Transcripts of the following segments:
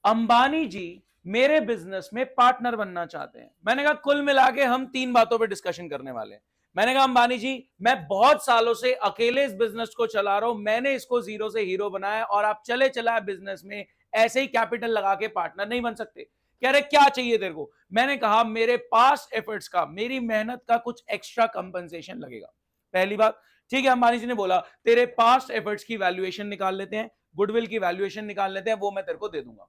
अंबानी जी मेरे बिजनेस में पार्टनर बनना चाहते हैं। मैंने कहा कुल मिला के हम 3 बातों पे डिस्कशन करने वाले हैं। मैंने कहा अंबानी जी, मैं बहुत सालों से अकेले इस बिजनेस को चला रहा हूं, मैंने इसको जीरो से हीरो बनाया और आप चले चलाए बिजनेस में ऐसे ही कैपिटल लगा के पार्टनर नहीं बन सकते। कह रहे क्या चाहिए तेरे को? मैंने कहा मेरे पास्ट एफर्ट्स का, मेरी मेहनत का कुछ एक्स्ट्रा कंपनसेशन लगेगा। पहली बात। ठीक है, अंबानी जी ने बोला तेरे पास्ट एफर्ट्स की वैल्यूएशन निकाल लेते हैं, गुडविल की वैल्यूएशन निकाल लेते हैं, वो मैं तेरे को दे दूंगा।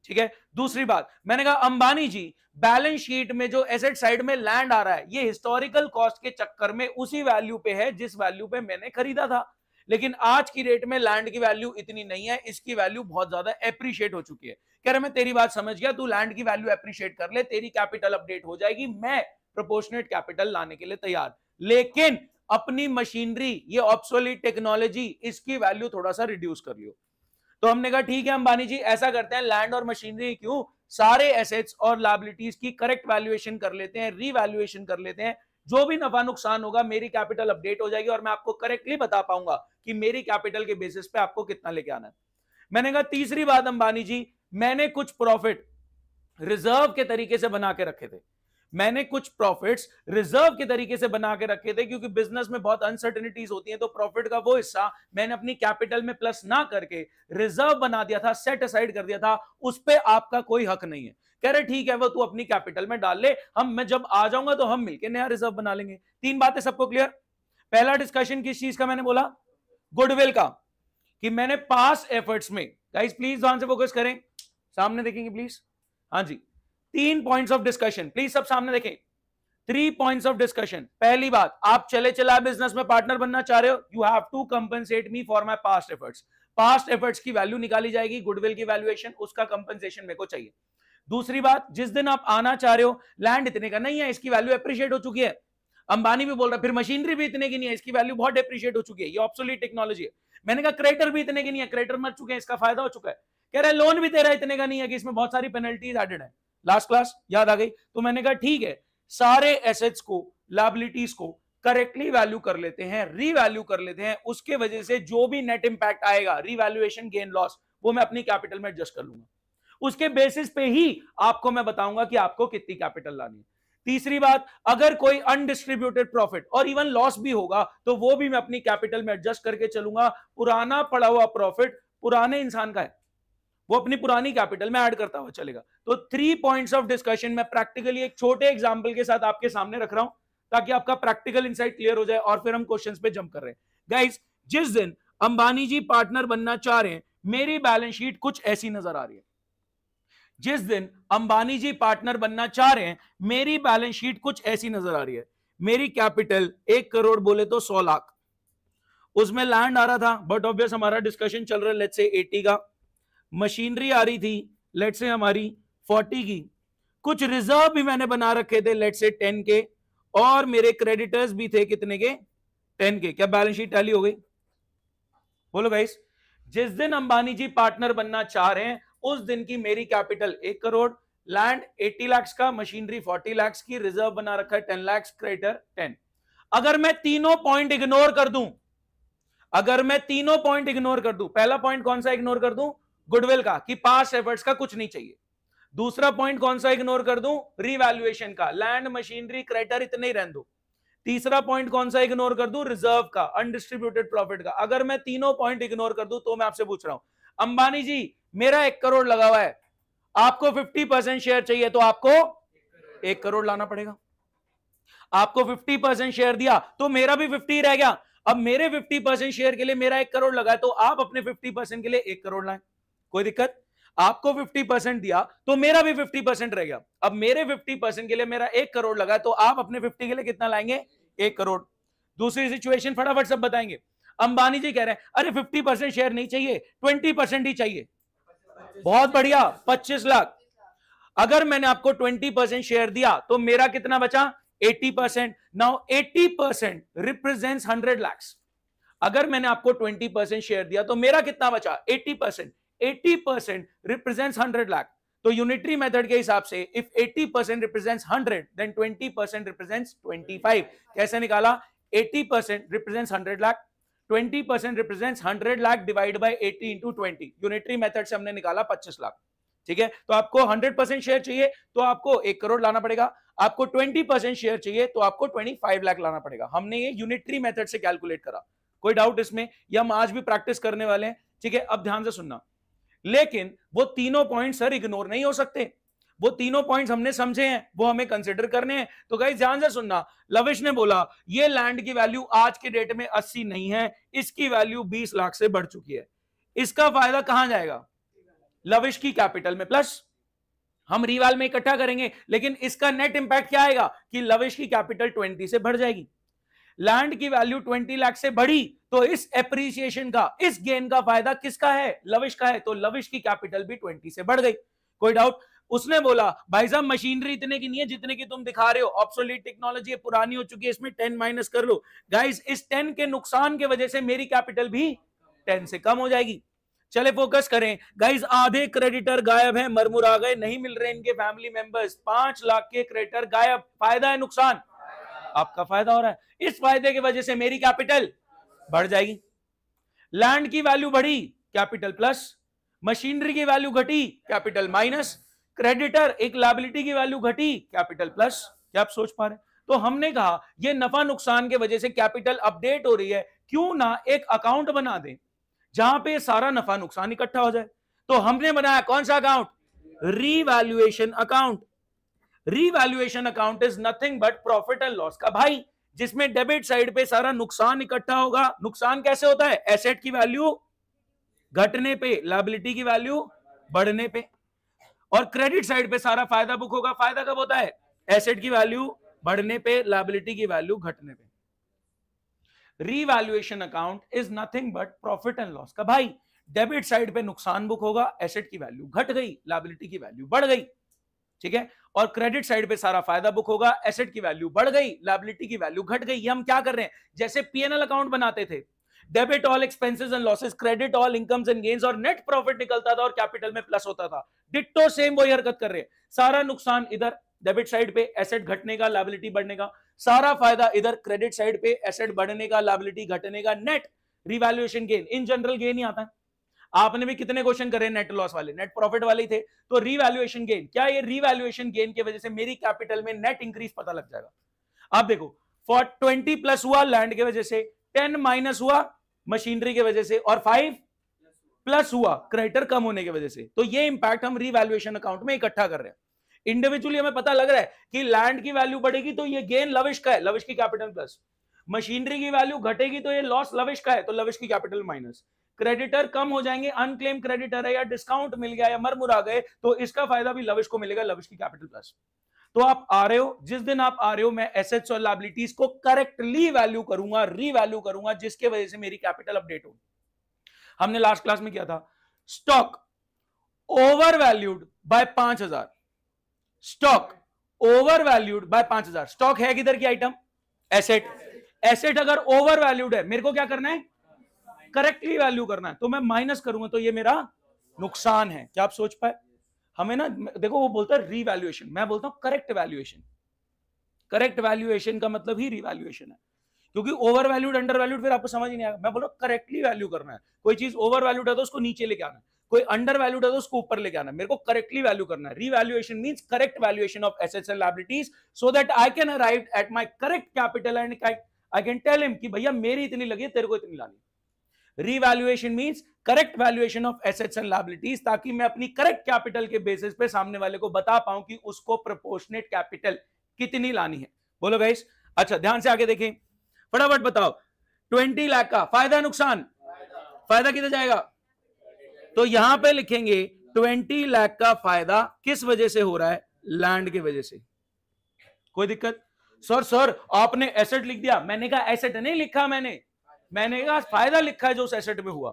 ठीक है। दूसरी बात, मैंने कहा अंबानी जी, बैलेंस शीट में जो एसेट साइड में लैंड आ रहा है ये हिस्टोरिकल कॉस्ट के चक्कर में उसी वैल्यू पे है जिस वैल्यू पे मैंने खरीदा था, लेकिन आज की रेट में लैंड की वैल्यू इतनी नहीं है, इसकी वैल्यू बहुत ज्यादा एप्रिशिएट हो चुकी है। कह रहे मैं तेरी बात समझ गया, तू लैंड की वैल्यू एप्रिशिएट कर ले, तेरी कैपिटल अपडेट हो जाएगी, मैं प्रोपोर्शनेट कैपिटल लाने के लिए तैयार, लेकिन अपनी मशीनरी, ये ऑब्सोलीट टेक्नोलॉजी, इसकी वैल्यू थोड़ा सा रिड्यूस कर लियो। तो हमने कहा ठीक है अंबानी जी, ऐसा करते हैं, लैंड और मशीनरी क्यों, सारे एसेट्स और लायबिलिटीज की करेक्ट वैल्यूएशन कर लेते हैं, रीवैल्यूएशन कर लेते हैं, जो भी नफा नुकसान होगा मेरी कैपिटल अपडेट हो जाएगी और मैं आपको करेक्टली बता पाऊंगा कि मेरी कैपिटल के बेसिस पे आपको कितना लेके आना है। मैंने कहा तीसरी बात अंबानी जी, मैंने कुछ प्रॉफिट रिजर्व के तरीके से बना के रखे थे, मैंने कुछ प्रॉफिट्स रिजर्व के तरीके से बना के रखे थे, क्योंकि बिजनेस में बहुत अनसर्टेनिटीज होती हैं, तो प्रॉफिट का वो हिस्सा मैंने अपनी कैपिटल में प्लस ना करके रिजर्व बना दिया था, सेट असाइड कर दिया था, उस पे आपका कोई हक नहीं है। कह रहे ठीक है, वो तू अपनी कैपिटल में डाल ले, मैं जब आ जाऊंगा तो हम मिलकर नया रिजर्व बना लेंगे। 3 बातें सबको क्लियर? पहला डिस्कशन किस चीज का मैंने बोला? गुडविल का, कि मैंने पास्ट एफर्ट्स में, गाइस प्लीज ध्यान से फोकस करें, सामने देखेंगे प्लीज। हाँ जी, 3 पॉइंट्स ऑफ डिस्कशन, प्लीज सब सामने देखें। 3 पॉइंट्स ऑफ डिस्कशन। पहली बात, आप चले चला बिजनेस में पार्टनर बनना चाह रहे हो, you have to compensate me for my past efforts. Past efforts की वैल्यू निकाली जाएगी, गुडविल की वैल्यूएशन, उसका कंपनसेशन मेरे को चाहिए। दूसरी बात, जिस दिन आप आना चाह रहे हो, लैंड इतने का नहीं है, इसकी वैल्यू एप्रिशिएट हो चुकी है। अंबानी भी बोल रहा है फिर मशीनरी भी इतने की नहीं है, इसकी वैल्यू बहुत एप्रिशिएट हो चुकी है, ये ऑब्सोलीट टेक्नोलॉजी है। मैंने कहा क्रेटर भी इतने की नहीं है, क्रेटर मर चुके हैं, इसका फायदा हो चुका है। कह रहा है लोन भी तेरा इतने का नहीं है कि इसमें बहुत सारी पेनल्टीज एडेड है। लास्ट क्लास याद आ गई? तो मैंने कहा ठीक है, सारे एसेट्स को, लायबिलिटीज को करेक्टली वैल्यू कर लेते हैं, रीवैल्यू कर लेते हैं, उसके वजह से जो भी नेट इंपैक्ट आएगा, रीवैल्यूएशन गेन लॉस, वो मैं अपनी कैपिटल में एडजस्ट कर लूंगा। उसके बेसिस पे ही आपको मैं बताऊंगा कि आपको कितनी कैपिटल लानी है। तीसरी बात, अगर कोई अनडिस्ट्रीब्यूटेड प्रॉफिट और इवन लॉस भी होगा तो वो भी मैं अपनी कैपिटल में एडजस्ट करके चलूंगा। पुराना पड़ा हुआ प्रॉफिट पुराने इंसान का है, वो अपनी पुरानी कैपिटल में ऐड करता हुआ चलेगा। तो 3 पॉइंट्स ऑफ डिस्कशन मैं प्रैक्टिकली एक छोटे एग्जांपल के साथ आपके सामने रख रहा हूं, ताकि आपका प्रैक्टिकल इंसाइट क्लियर हो जाए, और फिर हम क्वेश्चंस पे जंप कर रहे हैं। गाइस, जिस दिन अंबानी जी पार्टनर बनना चाह रहे हैं, मेरी बैलेंस शीट कुछ ऐसी नजर आ रही है। जिस दिन अंबानी जी पार्टनर बनना चाह रहे हैं, मेरी बैलेंस शीट कुछ ऐसी नजर आ रही है। मेरी कैपिटल 1 करोड़ बोले तो 100 लाख, उसमें लैंड आ रहा था, बट ऑब्वियस हमारा डिस्कशन चल रहा है लेट्स से 80 का, मशीनरी आ रही थी लेट्स से हमारी 40 की, कुछ रिजर्व भी मैंने बना रखे थे लेट्स से 10 के, और मेरे क्रेडिटर्स भी थे कितने के? 10 के। क्या बैलेंस शीट टैली हो गई? बोलो गाइस। जिस दिन अंबानी जी पार्टनर बनना चाह रहे हैं, उस दिन की मेरी कैपिटल 1 करोड़, लैंड 80 लाख का, मशीनरी 40 लाख की, रिजर्व बना रखा है 10 लाख, क्रेडिटर 10। अगर मैं तीनों पॉइंट इग्नोर कर दूं, अगर मैं तीनों पॉइंट इग्नोर कर दूं, पहला पॉइंट कौन सा इग्नोर कर दूं? गुडविल का, कि पास्ट एफर्ट्स का कुछ नहीं चाहिए। दूसरा पॉइंट कौन सा इग्नोर कर दूं? रीवैल्यूएशन का, लैंड मशीनरी क्रेडिटर इतने ही रहने दो। तीसरा पॉइंट कौन सा इग्नोर कर दूं? रिजर्व का, अनडिस्ट्रीब्यूटेड प्रॉफिट का। अगर मैं तीनों पॉइंट इग्नोर कर दूं तो मैं आपसे पूछ रहा हूं अंबानी जी, मेरा 1 करोड़ लगा हुआ है, आपको 50% शेयर चाहिए तो आपको 1 करोड़ लाना पड़ेगा। आपको 50% शेयर दिया तो मेरा भी 50 रह गया। अब मेरे 50% शेयर के लिए मेरा 1 करोड़ लगा है, तो आप अपने 50% के लिए 1 करोड़ लाएं, कोई दिक्कत? आपको 50% दिया तो मेरा भी 50% रह गया। अब मेरे 50% के लिए मेरा 1 करोड़ लगा है, तो आप अपने 50 के लिए कितना लाएंगे? 1 करोड़। दूसरी सिचुएशन फटाफट सब बताएंगे। अंबानी जी कह रहे हैं अरे 50% शेयर नहीं चाहिए, 20% ही चाहिए। बहुत बढ़िया, 25 लाख। अगर मैंने आपको 20% शेयर दिया तो मेरा कितना बचा? 80%। Now 80% represents 100 lakhs। अगर मैंने आपको 20% शेयर दिया तो मेरा कितना बचा? 80%। 80% रिप्रेजेंट्स 100 लाख। तो यूनिटरी मेथड के हिसाब से इफ 80% रिप्रेजेंट्स 100 देन 20% रिप्रेजेंट्स 25। कैसे निकाला? 80% represents 100 lakh, 20% represents 100 lakh divide by 80 into 20। Unitary method से हमने निकाला 25 लाख। ठीक है, तो आपको 100% शेयर चाहिए तो आपको 1 करोड़ लाना पड़ेगा, आपको 20% शेयर चाहिए तो आपको 25 लाख लाना पड़ेगा। हमने ये यूनिटरी मेथड से कैलकुलेट करा, कोई डाउट इसमें? ये हम आज भी प्रैक्टिस करने वाले हैं, ठीक है। अब ध्यान से सुनना, लेकिन वो तीनों पॉइंट सर इग्नोर नहीं हो सकते, वो तीनों पॉइंट्स हमने समझे हैं, वो हमें कंसिडर करने हैं। तो गाइस ध्यान से सुनना, लविश ने बोला ये लैंड की वैल्यू आज के डेट में 80 नहीं है, इसकी वैल्यू 20 लाख से बढ़ चुकी है। इसका फायदा कहां जाएगा? लविश की कैपिटल में प्लस, हम रिवाल में इकट्ठा करेंगे, लेकिन इसका नेट इंपैक्ट क्या आएगा कि लविश की कैपिटल 20 से बढ़ जाएगी। लैंड की वैल्यू 20 लाख से बढ़ी तो इस एप्रिसिएशन का, इस गेन का फायदा किसका है? लविश का है, तो लविश की कैपिटल भी 20 से बढ़ गई। कोई डाउट? उसने बोला भाई साहब मशीनरी इतने की नहीं है जितने की तुम दिखा रहे हो, ऑब्सोलीट टेक्नोलॉजी पुरानी हो चुकी है, इसमें 10 माइनस कर लो। गाइस इस 10 के नुकसान के वजह से मेरी कैपिटल भी 10 से कम हो जाएगी। चले फोकस करें गाइस, आधे क्रेडिटर गायब हैं, मरमुरा गए, नहीं मिल रहे इनके फैमिली मेंबर्स, 5 लाख के क्रेडिटर गायब। फायदा है नुकसान? आपका फायदा हो रहा है, इस फायदे की वजह से मेरी कैपिटल बढ़ जाएगी। लैंड की वैल्यू बढ़ी, कैपिटल प्लस, मशीनरी की वैल्यू घटी, कैपिटल माइनस, क्रेडिटर एक लायबिलिटी की वैल्यू घटी, कैपिटल प्लस। क्या आप सोच पा रहे हैं? तो हमने कहा ये नफा नुकसान के वजह से कैपिटल अपडेट हो रही है, क्यों ना एक अकाउंट बना दें जहां पे सारा नफा नुकसान इकट्ठा हो जाए। तो हमने बनाया कौन सा account? Revaluation account. Revaluation account is nothing but profit and loss का भाई, जिसमें डेबिट साइड पे सारा नुकसान इकट्ठा होगा। नुकसान कैसे होता है? एसेट की वैल्यू घटने पे, लायबिलिटी की वैल्यू बढ़ने पे। और क्रेडिट साइड पे सारा फायदा बुक होगा। फायदा कब होता है? एसेट की वैल्यू बढ़ने पे, लायबिलिटी की वैल्यू घटने पे। Revaluation account is nothing but profit and loss का भाई, डेबिट साइड पे नुकसान बुक होगा, एसेट की वैल्यू घट गई, लायबिलिटी की वैल्यू बढ़ गई, ठीक है। और क्रेडिट साइड पे सारा फायदा बुक होगा, एसेट की वैल्यू बढ़ गई, लायबिलिटी की वैल्यू घट गई। ये हम क्या कर रहे हैं? जैसे पीएनएल अकाउंट बनाते थे, debit all expenses and losses, credit all incomes and gains, और नेट प्रॉफिट निकलता था और कैपिटल में प्लस होता था। डिट्टो सेम वही हरकत कर रहे हैं। सारा नुकसान इधर डेबिट साइड पे, एसेट घटने का, लायबिलिटी बढ़ने का, सारा फायदा इधर क्रेडिट साइड पे, एसेट बढ़ने का, लायबिलिटी घटने का, net revaluation gain. In general gain ही आता है। आपने भी कितने क्वेश्चन करे नेट लॉस वाले, नेट प्रॉफिट वाले ही थे। तो रिवैल्यूएशन गेन क्या? ये रिवैल्यूएशन गेन की वजह से मेरी कैपिटल में नेट इंक्रीज पता लग जाएगा। आप देखो, फॉर 20 प्लस हुआ लैंड की वजह से, 10 माइनस हुआ मशीनरी की वजह से, और 5 प्लस हुआ क्रेडिटर कम होने की वजह से। तो ये इंपैक्ट हम रिवैल्यूएशन अकाउंट में इकट्ठा कर रहे हैं। इंडिविजुअली हमें पता लग रहा है कि लैंड की वैल्यू बढ़ेगी तो ये गेन लविश का है, लविश की कैपिटल प्लस। मशीनरी की वैल्यू घटेगी तो ये लॉस लविश का है, तो लविश की कैपिटल माइनस। क्रेडिटर कम हो जाएंगे, अनक्लेम क्रेडिटर है या डिस्काउंट मिल गया या मरमुरा गए, तो इसका फायदा भी लविश को मिलेगा, लविश की कैपिटल प्लस। तो आप आ रहे हो, जिस दिन आप आ रहे हो, मैं एसेट्स और लायबिलिटीज को करेक्टली वैल्यू करूंगा, रीवैल्यू करूंगा, जिसके वजह से मेरी कैपिटल अपडेट हो। हमने लास्ट क्लास में किया था, stock over valued bye 5000, stock over valued bye 5000। Stock है किधर की आइटम? एसेट। एसेट अगर ओवर वैल्यूड है, मेरे को क्या करना है? करेक्टली वैल्यू करना है, तो मैं माइनस करूंगा तो ये मेरा नुकसान है। क्या आप सोच पाए? हमें ना देखो, वो बोलता है रीवैल्यूएशन, मैं बोलता हूं करेक्ट वैल्यूएशन। करेक्ट वैल्यूएशन का मतलब ही रीवैल्यूएशन है, क्योंकि ओवर वैल्यूड अंडर वैल्यूड फिर आपको समझ ही नहीं आएगा। मैं बोल रहा हूं करेक्टली वैल्यू करना है। कोई चीज ओवर वैल्यूड है तो उसको नीचे लेके आना है, कोई अंडर वैल्यूड है तो उसको ऊपर लेके आना है। मेरे को करेक्टली वैल्यू करना है। Revaluation means correct valuation of assets and liabilities, so that I can arrive at my correct capital and I can tell him कि भैया मेरी इतनी लगी है, तेरे को इतनी लानी। Revaluation means correct valuation of assets and liabilities, ताकि मैं अपनी करेक्ट कैपिटल के बेसिस पे सामने वाले को बता पाऊं कि उसको प्रोपोर्शनेट कैपिटल कितनी लानी है। बोलो गाइस। अच्छा ध्यान से आगे देखें, फटाफट बताओ, 20 लाख का फायदा नुकसान, फायदा किधर जाएगा? तो यहां पे लिखेंगे 20 लाख का फायदा किस वजह से हो रहा है? लैंड की वजह से। कोई दिक्कत? सर आपने एसेट लिख दिया। मैंने कहा एसेट नहीं लिखा, मैंने कहा फायदा लिखा है जो उस एसेट में हुआ।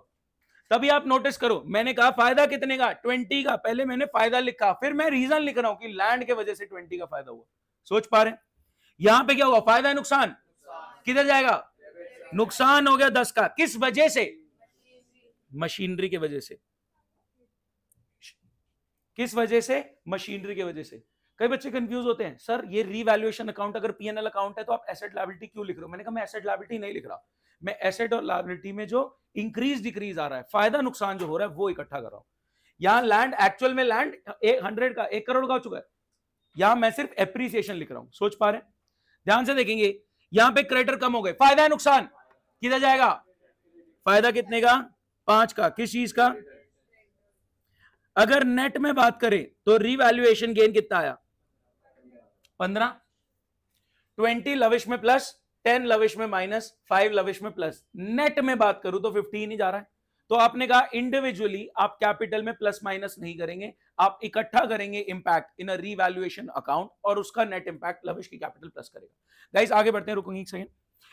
तभी आप नोटिस करो, मैंने कहा फायदा कितने का? 20 का। पहले मैंने फायदा लिखा, फिर मैं रीजन लिख रहा हूं कि लैंड के वजह से 20 का फायदा हुआ। सोच पा रहे हैं? यहां पे क्या हुआ? फायदा नुकसान किधर जाएगा? नुकसान हो गया 10 का। किस वजह से? मशीनरी की वजह से। किस वजह से? मशीनरी की वजह से। कई बच्चे कंफ्यूज होते हैं, सर ये रीवैल्यूएशन अकाउंट अगर पीएनएल अकाउंट है तो आप एसेट लायबिलिटी क्यों लिख रहे हो? मैंने कहा मैं एसेट लायबिलिटी नहीं लिख रहा, मैं एसेट और लायबिलिटी में जो इंक्रीज डिक्रीज आ रहा है, फायदा नुकसान जो हो रहा है वो इकट्ठा कर रहा हूं। यहां लैंड एक्चुअल में लैंड 100 का 1 करोड़ का हो चुका है, यहां मैं सिर्फ एप्रिसिएशन लिख रहा हूं। सोच पा रहे हैं? ध्यान से देखेंगे, यहां पे क्रेडिटर कम हो गए, फायदा है नुकसान किधर जाएगा? फायदा कितने का? 5 का। किस चीज का? अगर नेट में बात करें तो रीवैल्यूएशन गेन कितना आया? 15। 20 लविश में प्लस, 10 लविश में माइनस, 5 लविश में प्लस। नेट में बात करूं तो 15 ही जा रहा है। तो आपने कहा इंडिविजुअली आप कैपिटल में प्लस माइनस नहीं करेंगे, आप इकट्ठा करेंगे इंपैक्ट इन अ रीवैल्यूएशन अकाउंट और उसका नेट इंपैक्ट लविश की कैपिटल प्लस करेगा। गाइस आगे बढ़ते हैं, रुकूंगी एक सेकंड।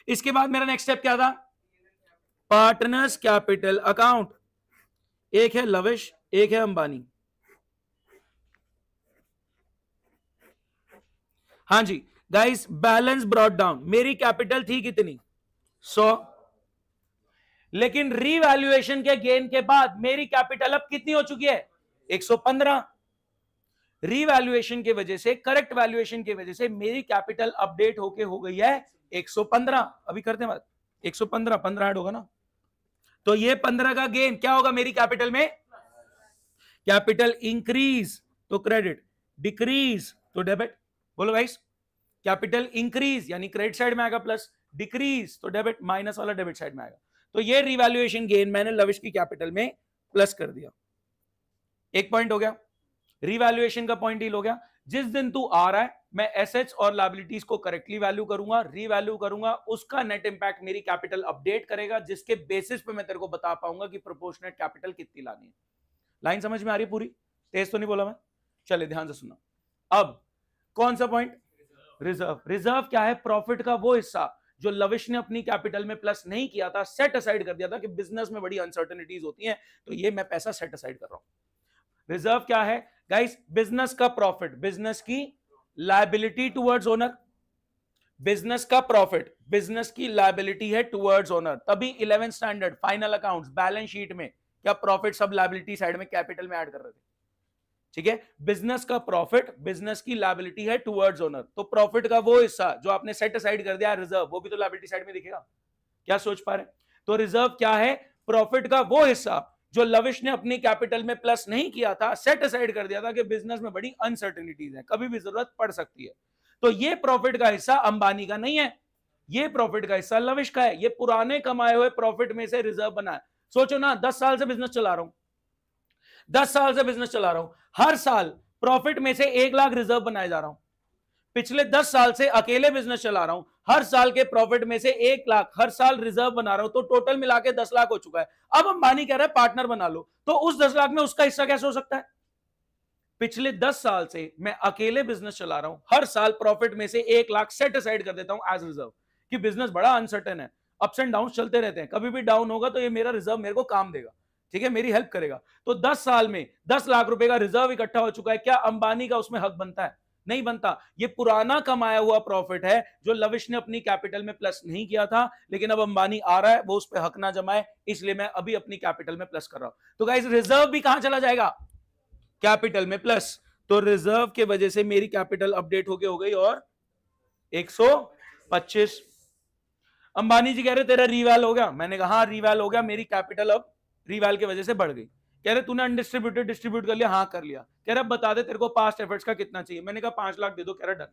इसके बाद मेरा नेक्स्ट स्टेप क्या था? Partners capital account. एक है लविश, एक है अंबानी। हाँ जी गाइस, बैलेंस ब्रॉट डाउन। मेरी कैपिटल थी कितनी? 100, लेकिन रीवैल्यूएशन के गेन के बाद मेरी कैपिटल अब कितनी हो चुकी है? 115। रीवैल्यूएशन की वजह से, करेक्ट वैल्यूएशन की वजह से मेरी कैपिटल अपडेट होके हो गई है 115। अभी करते हैं बात, 115 15 ऐड होगा ना, तो ये 15 का गेन क्या होगा मेरी कैपिटल में? कैपिटल इंक्रीज तो क्रेडिट, डिक्रीज तो डेबिट। बोलो गाइस, कैपिटल इंक्रीज यानी क्रेडिट साइड में आएगा प्लस, डिक्रीज तो डेबिट, माइनस वाला डेबिट साइड में आएगा। तो ये रिवैल्यूएशन गेन मैंने लविश की कैपिटल में प्लस कर दिया। एक पॉइंट हो गया, रिवैल्यूएशन का पॉइंट डील हो गया। जिस दिन तू आ रहा है मैं एसेट्स और लायबिलिटीज को करेक्टली वैल्यू करूंगा, रीवैल्यू करूंगा, उसका नेट इंपैक्ट मेरी कैपिटल अपडेट करेगा, जिसके बेसिस पे मैं तेरे को बता पाऊंगा कि प्रोपोर्शनेट कैपिटल कितनी लानी है। लाइन समझ में आ रही है पूरी? तेज तो नहीं बोला मैं? चले ध्यान से सुनना। अब कौन सा पॉइंट? रिजर्व। रिजर्व क्या है? प्रॉफिट का वो हिस्सा जो लविश ने अपनी कैपिटल में प्लस नहीं किया था, सेट असाइड कर दिया था कि बिजनेस में बड़ी अनसर्टेनिटीज होती हैं, तो ये मैं पैसा सेट असाइड कर रहा हूं। रिजर्व क्या है गाइस? बिजनेस का प्रॉफिट, बिजनेस की लायबिलिटी टुवर्ड्स ओनर। बिजनेस का प्रॉफिट बिजनेस की लायबिलिटी है टुवर्ड्स ओनर। तभी 11th standard final accounts balance sheet में क्या प्रॉफिट सब लायबिलिटी साइड में कैपिटल में ऐड कर रहे थे। ठीक है, बिजनेस का प्रॉफिट बिजनेस की लायबिलिटी है टुवर्ड्स ओनर, तो प्रॉफिट का वो हिस्सा जो आपने सेट असाइड कर दिया रिजर्व, वो भी तो लायबिलिटी साइड में दिखेगा। क्या सोच पा रहे? तो रिजर्व क्या है? प्रॉफिट का वो हिस्सा जो लविश ने अपनी कैपिटल में प्लस नहीं किया था, सेट असाइड कर दिया था कि बिजनेस में बड़ी अनसर्टेनिटीज है, कभी भी जरूरत पड़ सकती है। तो ये प्रॉफिट का हिस्सा अंबानी का नहीं है, ये प्रॉफिट का हिस्सा लविश का है। ये पुराने कमाए हुए प्रॉफिट में से रिजर्व बना है। सोचो ना, 10 साल से बिजनेस चला रहा हूं, 10 साल से बिजनेस चला रहा हूं, हर साल प्रॉफिट में से 1 लाख रिजर्व बनाए जा रहा हूं। पिछले 10 साल से अकेले बिजनेस चला रहा हूं, हर साल के प्रॉफिट में से 1 लाख हर साल रिजर्व बना रहा हूं, तो टोटल मिला के 10 लाख हो चुका है। अब अंबानी कह रहा है पार्टनर बना लो, तो उस 10 लाख में उसका हिस्सा कैसे हो सकता है? पिछले 10 साल से मैं अकेले बिजनेस चला रहा हूं, हर साल प्रॉफिट में से 1 लाख सेट असाइड कर देता हूं एज रिजर्व, कि बिजनेस बड़ा अनसर्टेन है, अप्स एंड डाउन चलते रहते हैं, कभी भी डाउन होगा तो ये मेरा रिजर्व मेरे को काम देगा, ठीक है, मेरी हेल्प करेगा। तो 10 साल में 10 लाख रुपए का रिजर्व इकट्ठा हो चुका है। क्या अंबानी का उसमें हक बनता है? नहीं बनता। ये पुराना कमाया हुआ प्रॉफिट है जो लविश ने अपनी कैपिटल में प्लस नहीं किया था, लेकिन अब अंबानी आ रहा है, वो उस पर हक ना जमाए, इसलिए मैं अभी अपनी कैपिटल में प्लस कर रहा हूं। तो गाइस रिजर्व भी कहां चला जाएगा? कैपिटल में प्लस। तो रिजर्व के वजह से मेरी कैपिटल अपडेट होके हो गई और 125। अंबानी जी कह रहे तेरा रीवैल हो गया, मैंने कहा हाँ रीवैल हो गया, मेरी कैपिटल अब रीवैल की वजह से बढ़ गई। कह रहे तूने अनडिस्ट्रीब्यूटेड डिस्ट्रीब्यूट कर लिया? हाँ कर लिया। कह रहा बता दे तेरे को पास्ट एफर्ट्स का कितना चाहिए? मैंने कहा 5 लाख दे दो। कह रहा डन।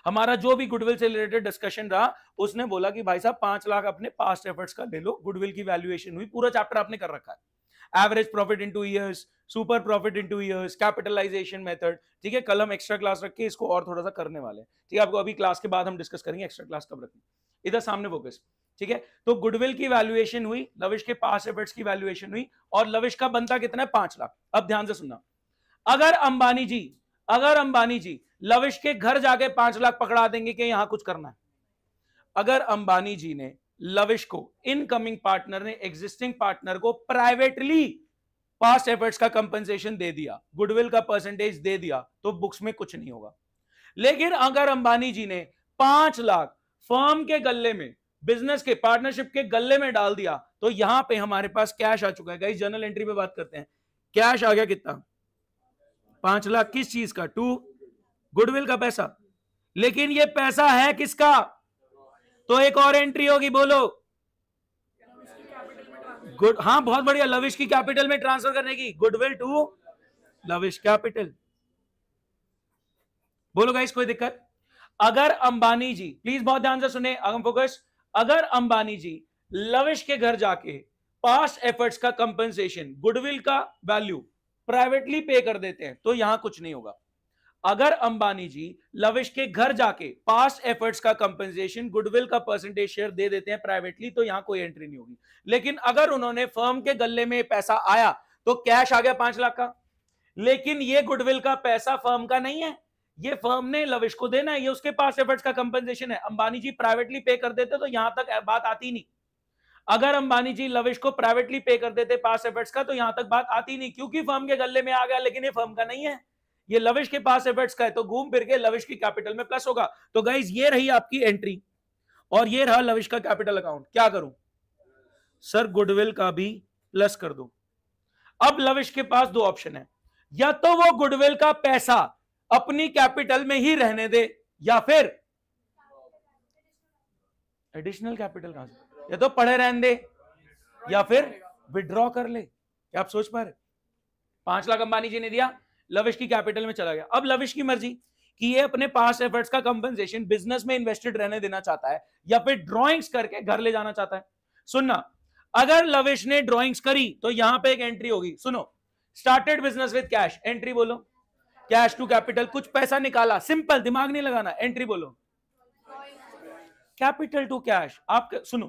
हमारा जो भी गुडविल से रिलेटेड डिस्कशन रहा, उसने बोला कि भाई साहब 5 लाख अपने पास्ट एफर्ट्स का ले लो, गुडविल की वैल्यूएशन हुई, पूरा चैप्टर आपने कर रखा है, average profit in 2 years, super profit in 2 years, capitalization method, ठीक है। कल हम एक्स्ट्रा क्लास रख के इसको और थोड़ा सा करने वाले हैं, ठीक है। आपको अभी क्लास के बाद हम डिस्कस करेंगे एक्स्ट्रा क्लास कब रखनी, इधर सामने फोकस, ठीक है। तो गुडविल की वैल्यूएशन हुई, लविश के पास्ट एफर्ट्स की वैल्यूएशन हुई, और लविश का बनता कितना है? 5 लाख। अब ध्यान से सुनना, अगर अंबानी जी लविश के घर जाके 5 लाख पकड़ा देंगे कि यहां कुछ करना है, अगर अंबानी जी ने लविश को, इनकमिंग पार्टनर ने एग्जिस्टिंग पार्टनर को प्राइवेटली पास्ट एफर्ट्स का कंपनसेशन दे दिया, गुडविल का परसेंटेज दे दिया, तो बुक्स में कुछ नहीं होगा। लेकिन अगर अंबानी जी ने 5 लाख फर्म के गल्ले में, बिजनेस के पार्टनरशिप के गल्ले में डाल दिया, तो यहां पे हमारे पास कैश आ चुका है। गाइस जर्नल एंट्री पे बात करते हैं, कैश आ गया कितना? 5 लाख। किस चीज का? टू गुडविल का पैसा। लेकिन ये पैसा है किसका? तो एक और एंट्री होगी, बोलो, गुड, हाँ बहुत बढ़िया, लविश की कैपिटल में ट्रांसफर करने की, गुडविल टू लविश कैपिटल। बोलो गाइस कोई दिक्कत? अगर अंबानी जी, प्लीज बहुत ध्यान से सुने, अगम फोकस, अगर अंबानी जी लविश के घर जाके पास्ट एफर्ट्स का कंपनसेशन, गुडविल का वैल्यू प्राइवेटली पे कर देते हैं तो यहां कुछ नहीं होगा। अगर अंबानी जी लविश के घर जाके पास्ट एफर्ट्स का कंपनसेशन, गुडविल का परसेंटेज शेयर दे देते हैं प्राइवेटली तो यहां कोई एंट्री नहीं होगी। लेकिन अगर उन्होंने फर्म के गले में पैसा आया तो कैश आ गया 5 लाख का, लेकिन ये गुडविल का पैसा फर्म का नहीं है, ये फर्म ने लविश को देना है, ये उसके पास एफर्ट्स का कंपनसेशन है। अंबानी जी प्राइवेटली पे कर देते तो यहां तक बात आती नहीं। अगर अंबानी जी लविश को प्राइवेटली पे कर देते पास एफर्ट्स का तो यहां तक बात आती नहीं, क्योंकि फर्म के गले में आ गया, लेकिन ये फर्म का नहीं है, ये लविश के पास एफर्ट्स का है, तो घूम फिर के लविश की कैपिटल में प्लस होगा। तो गाइज ये रही आपकी एंट्री और ये रहा लविश का कैपिटल अकाउंट। क्या करूं सर? गुडविल का भी प्लस कर दो। अब लविश के पास दो ऑप्शन है, या तो वो गुडविल का पैसा अपनी कैपिटल में ही रहने दे, या फिर एडिशनल कैपिटल कहां से, या तो पड़े रहने दे या फिर विड्रॉ कर ले। क्या आप सोच पा रहे? 5 लाख अंबानी जी ने दिया, लविश की कैपिटल में चला गया। अब लविश की मर्जी कि ये अपने पास एफर्ट्स का कंपनसेशन बिजनेस में इन्वेस्टेड रहने देना चाहता है या फिर ड्रॉइंग्स करके घर ले जाना चाहता है। सुनना, अगर लविश ने ड्रॉइंग्स करी तो यहां पे एक एंट्री होगी। सुनो, started business with cash, entry बोलो। कैश टू कैपिटल, कुछ पैसा निकाला, सिंपल, दिमाग नहीं लगाना, एंट्री बोलो। Capital to cash. आप सुनो,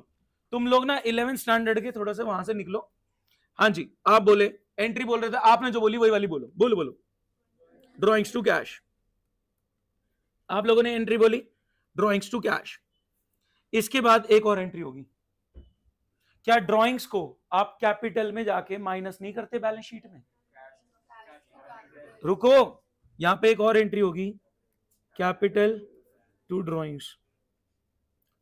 तुम लोग ना 11th स्टैंडर्ड के, थोड़ा सा वहां से निकलो। हाँ जी, आप बोले, एंट्री बोल रहे थे, आपने जो बोली वही वाली बोलो, बोलो बोलो। ड्रॉइंग्स टू कैश, आप लोगों ने एंट्री बोली ड्रॉइंग्स टू कैश। इसके बाद एक और एंट्री होगी। क्या ड्रॉइंग्स को आप कैपिटल में जाके माइनस नहीं करते बैलेंस शीट में? रुको, यहां पे एक और एंट्री होगी, कैपिटल टू ड्रॉइंग्स।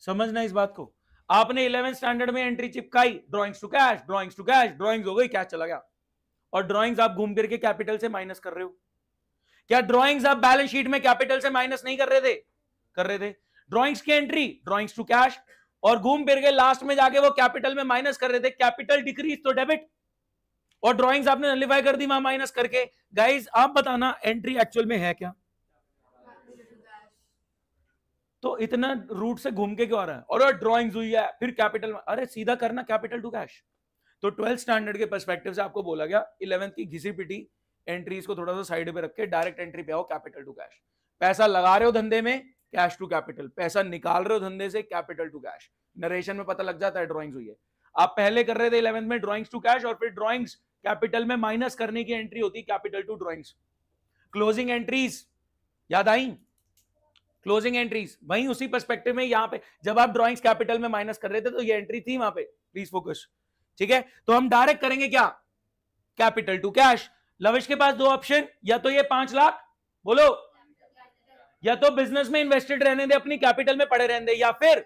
समझना इस बात को, आपने 11th स्टैंडर्ड में एंट्री चिपकाई, drawings to cash, drawings to cash, drawings हो गई, कैश चला गया, और ड्रॉइंग्स आप घूम फिर के कैपिटल से माइनस कर रहे हो। क्या ड्रॉइंग्स आप बैलेंस शीट में कैपिटल से माइनस नहीं कर रहे थे? कर रहे थे। ड्रॉइंग्स की एंट्री ड्रॉइंग्स टू कैश, और घूम फिर के लास्ट में जाके वो कैपिटल में माइनस कर रहे थे, कैपिटल डिक्रीज तो डेबिट, और ड्रॉइंग्स आपने नलिफाई कर दी वहां माइनस करके। गाइज आप बताना एंट्री एक्चुअल में है क्या? तो इतना रूट से घूम के क्यों आ रहा है? और ड्रॉइंग्स हुई है फिर कैपिटल में, अरे सीधा करना कैपिटल टू कैश। तो 12th स्टैंडर्ड के पर्सपेक्टिव से आपको बोला गया 11th की घिसी पिटी एंट्रीज को थोड़ा सा साइड पे रख के डायरेक्ट एंट्री पे आओ, कैपिटल टू कैश। पैसा लगा रहे हो धंधे में, कैश टू कैपिटल, पैसा निकाल रहे हो धंधे से, कैपिटल टू कैश। नरेशन में पता लग जाता है ड्रॉइंग्स हुई है। आप पहले कर रहे थे 11th में ड्रॉइंग्स टू कैश, और फिर ड्रॉइंग्स कैपिटल में माइनस करने की एंट्री होती capital to drawings. Closing entries याद आई? क्लोजिंग एंट्रीज वहीं उसी पर्सपेक्टिव में, यहां पे जब आप ड्रॉइंग्स कैपिटल में माइनस कर रहे थे तो ये एंट्री थी वहां पे, प्लीज फोकस। ठीक है, तो हम डायरेक्ट करेंगे क्या? Capital to cash. लविश के पास दो ऑप्शन, या तो ये 5 लाख बोलो, या तो बिजनेस में इन्वेस्टेड रहने दे, अपनी कैपिटल में पड़े रहने दे, या फिर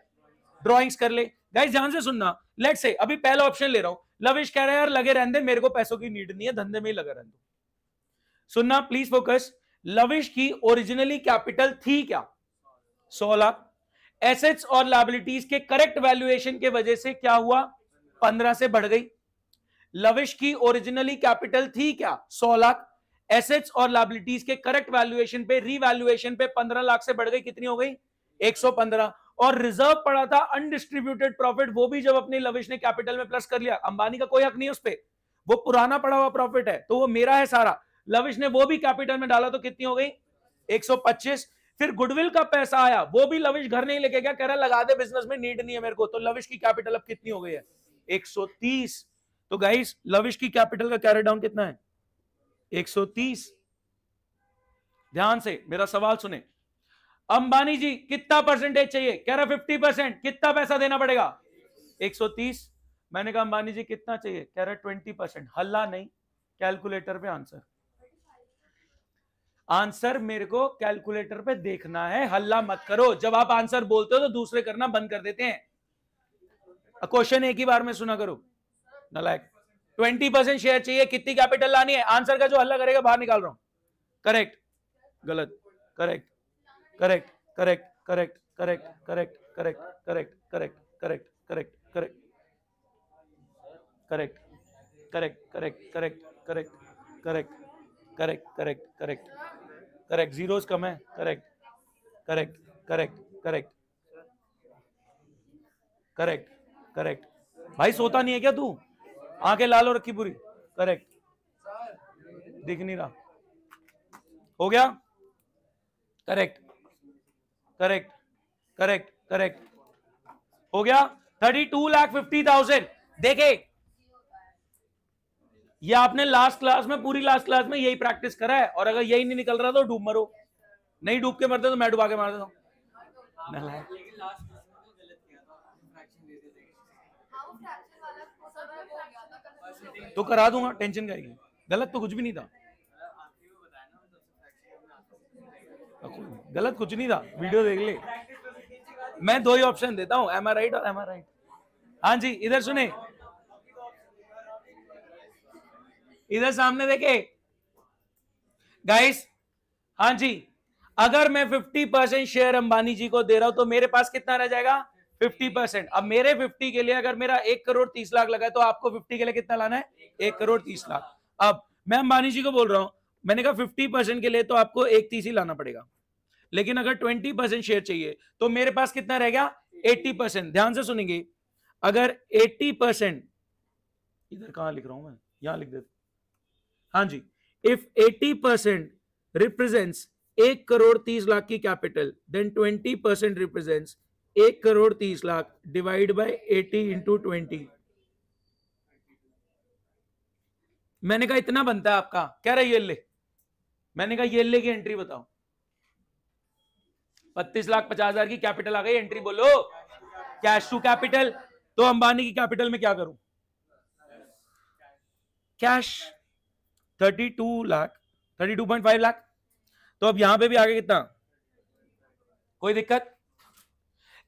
ड्रॉइंग्स कर ले। गाइस ध्यान से सुनना, लेट्स से अभी पहला ऑप्शन ले रहा हूं, लविश कह रहा है यार लगे रहने दे, मेरे को पैसों की नीड नहीं है, धंधे में ही लगा रहने दो। सुनना प्लीज फोकस, लविश की ओरिजिनली कैपिटल थी क्या? 100 लाख। एसेट्स और लायबिलिटीज के करेक्ट वैल्यूएशन के वजह से क्या हुआ? 15 से बढ़ गई। लविश की ओरिजिनली कैपिटल थी क्या? 100 लाख। एसेट्स और लायबिलिटीज के करेक्ट वैल्यूएशन पे, रीवैल्यूएशन पे 15 लाख से बढ़ गई, कितनी हो गई? 115। और रिजर्व पड़ा था अनडिस्ट्रीब्यूटेड प्रॉफिट, वो भी जब अपने लविश ने कैपिटल में प्लस कर लिया, अंबानी का कोई हक नहीं उस पर, वो पुराना पड़ा हुआ प्रॉफिट है तो वो मेरा है सारा, लविश ने वो भी कैपिटल में डाला तो कितनी हो गई? 125। फिर गुडविल का पैसा आया, वो भी लविश घर नहीं लेके गया, कह रहा लगा दे बिजनेस में, नीड नहीं है मेरे को, तो लविश की कैपिटल अब कितनी हो गई है? 130। तो गाइस लविश की कैपिटल का कैरी डाउन कितना है? 130। ध्यान से मेरा सवाल सुने, अंबानी जी कितना परसेंटेज चाहिए? कह रहा 50%। कितना पैसा देना पड़ेगा? 130। मैंने कहा अंबानी जी कितना चाहिए? कह रहा 20%। हल्ला नहीं, कैलकुलेटर पे आंसर। आंसर मेरे को कैलकुलेटर पे देखना है, हल्ला मत करो। जब आप आंसर बोलते हो तो दूसरे करना बंद कर देते हैं। क्वेश्चन एक ही बार में सुना करो नालायक। 20% शेयर चाहिए, कितनी कैपिटल लानी है? आंसर का जो हल्ला करेगा बाहर निकाल रहा हूं। करेक्ट, गलत, correct, correct, correct, correct, correct, correct, correct, correct, correct, correct, correct, correct, correct correct correct correct correct correct correct correct correct correct, zeros कम है, correct correct correct correct correct correct. भाई सोता नहीं है क्या तू? आंखें लाल हो रखी पूरी, करेक्ट, दिख नहीं रहा, हो गया, करेक्ट करेक्ट करेक्ट करेक्ट, हो गया। 32,50,000। देखे, ये आपने लास्ट क्लास में, पूरी लास्ट क्लास में यही प्रैक्टिस करा है, और अगर यही नहीं निकल रहा तो डूब मरो, नहीं डूब के मरते तो मैं डुबा के मार देता हूं। तो करा दूंगा, टेंशन क्या है, गलत तो कुछ भी नहीं था, गलत कुछ नहीं था, वीडियो देख ले, मैं दो ही ऑप्शन देता हूं, एम आई राइट और एम आई राइट। हाँ जी, इधर सुने, इधर सामने देखे गाइस। हाँ जी, अगर मैं 50% शेयर अंबानी जी को दे रहा हूं तो मेरे पास कितना रह जाएगा? 50%। अब मेरे 50 के लिए अगर मेरा 1,30,00,000 लगा है तो आपको 50 के लिए कितना लाना है? 1,30,00,000। अब मैं अंबानी जी को बोल रहा हूं, मैंने कहा 50% के लिए तो आपको 1,30 ही लाना पड़ेगा, लेकिन अगर 20% शेयर चाहिए तो मेरे पास कितना रह गया? 80%। ध्यान से सुनेंगे, अगर 80%, इधर कहां लिख रहा हूं मैं, यहां लिख देता, हाँ जी, इफ 80% रिप्रेजेंट्स 1,30,00,000 की capital, then 20% represents 1,30,00,000 divide by 80 into 20। मैंने कहा इतना बनता है आपका, कह रहा ये ले, मैंने कहा ये ले की एंट्री बताओ। 32,50,000 की कैपिटल आ गई, एंट्री बोलो। कैश टू कैपिटल, तो अंबानी की कैपिटल में क्या करूं? कैश 32 लाख, 32.5 लाख। तो अब यहां पे भी आगे कितना? कोई दिक्कत?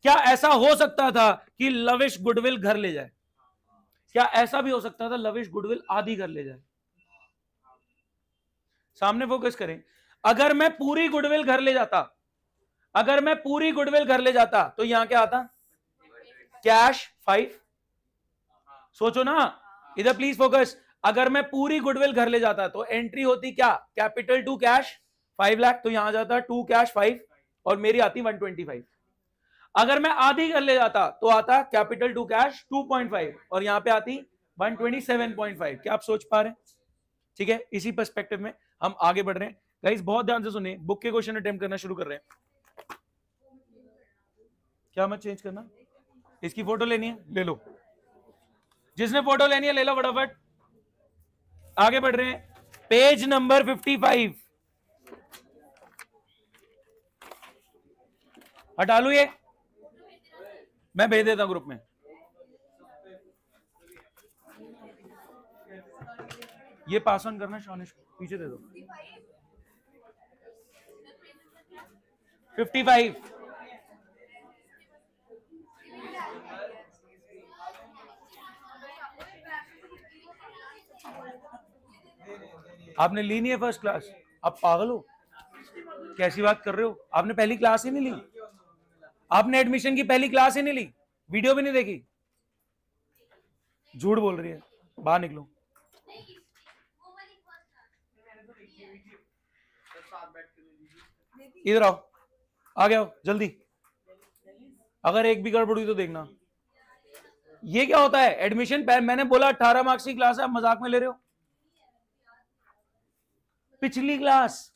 क्या ऐसा हो सकता था कि लविश गुडविल घर ले जाए? क्या ऐसा भी हो सकता था लविश गुडविल आधी घर ले जाए? सामने फोकस करें, अगर मैं पूरी गुडविल घर ले जाता, अगर मैं पूरी गुडविल घर ले जाता तो यहां क्या आता? कैश 5। सोचो ना, इधर प्लीज फोकस, अगर मैं पूरी गुडविल घर ले जाता तो एंट्री होती क्या? कैपिटल टू कैश 5 लाख, तो यहां जाता 2 कैश 5 और मेरी आती 125। अगर मैं आधी घर ले जाता तो आता कैपिटल टू कैश 2.5 और यहां पे आती 127.5। क्या आप सोच पा रहे हैं? ठीक है, इसी पर्सपेक्टिव में हम आगे बढ़ रहे हैं। गाइस बहुत ध्यान से सुनिए, बुक के क्वेश्चन अटेम्प्ट करना शुरू कर रहे हैं। क्या मत चेंज करना, इसकी फोटो लेनी है ले लो, जिसने फोटो लेनी है ले लो फटाफट। आगे बढ़ रहे हैं, पेज नंबर 55 हटा लो, ये मैं भेज देता हूं ग्रुप में। ये पास ऑन करना शॉनिश को, पीछे दे दो। 55 आपने ली नहीं है फर्स्ट क्लास? आप पागल हो, कैसी बात कर रहे हो? आपने पहली क्लास ही नहीं ली, आपने एडमिशन की पहली क्लास ही नहीं ली, वीडियो भी नहीं देखी, झूठ बोल रही है, बाहर निकलो। इधर आओ, आगे आओ जल्दी, अगर एक भी गड़बड़ हुई तो देखना। ये क्या होता है? एडमिशन, मैंने बोला 18 मार्क्स की क्लास है, आप मजाक में ले रहे हो। पिछली क्लास,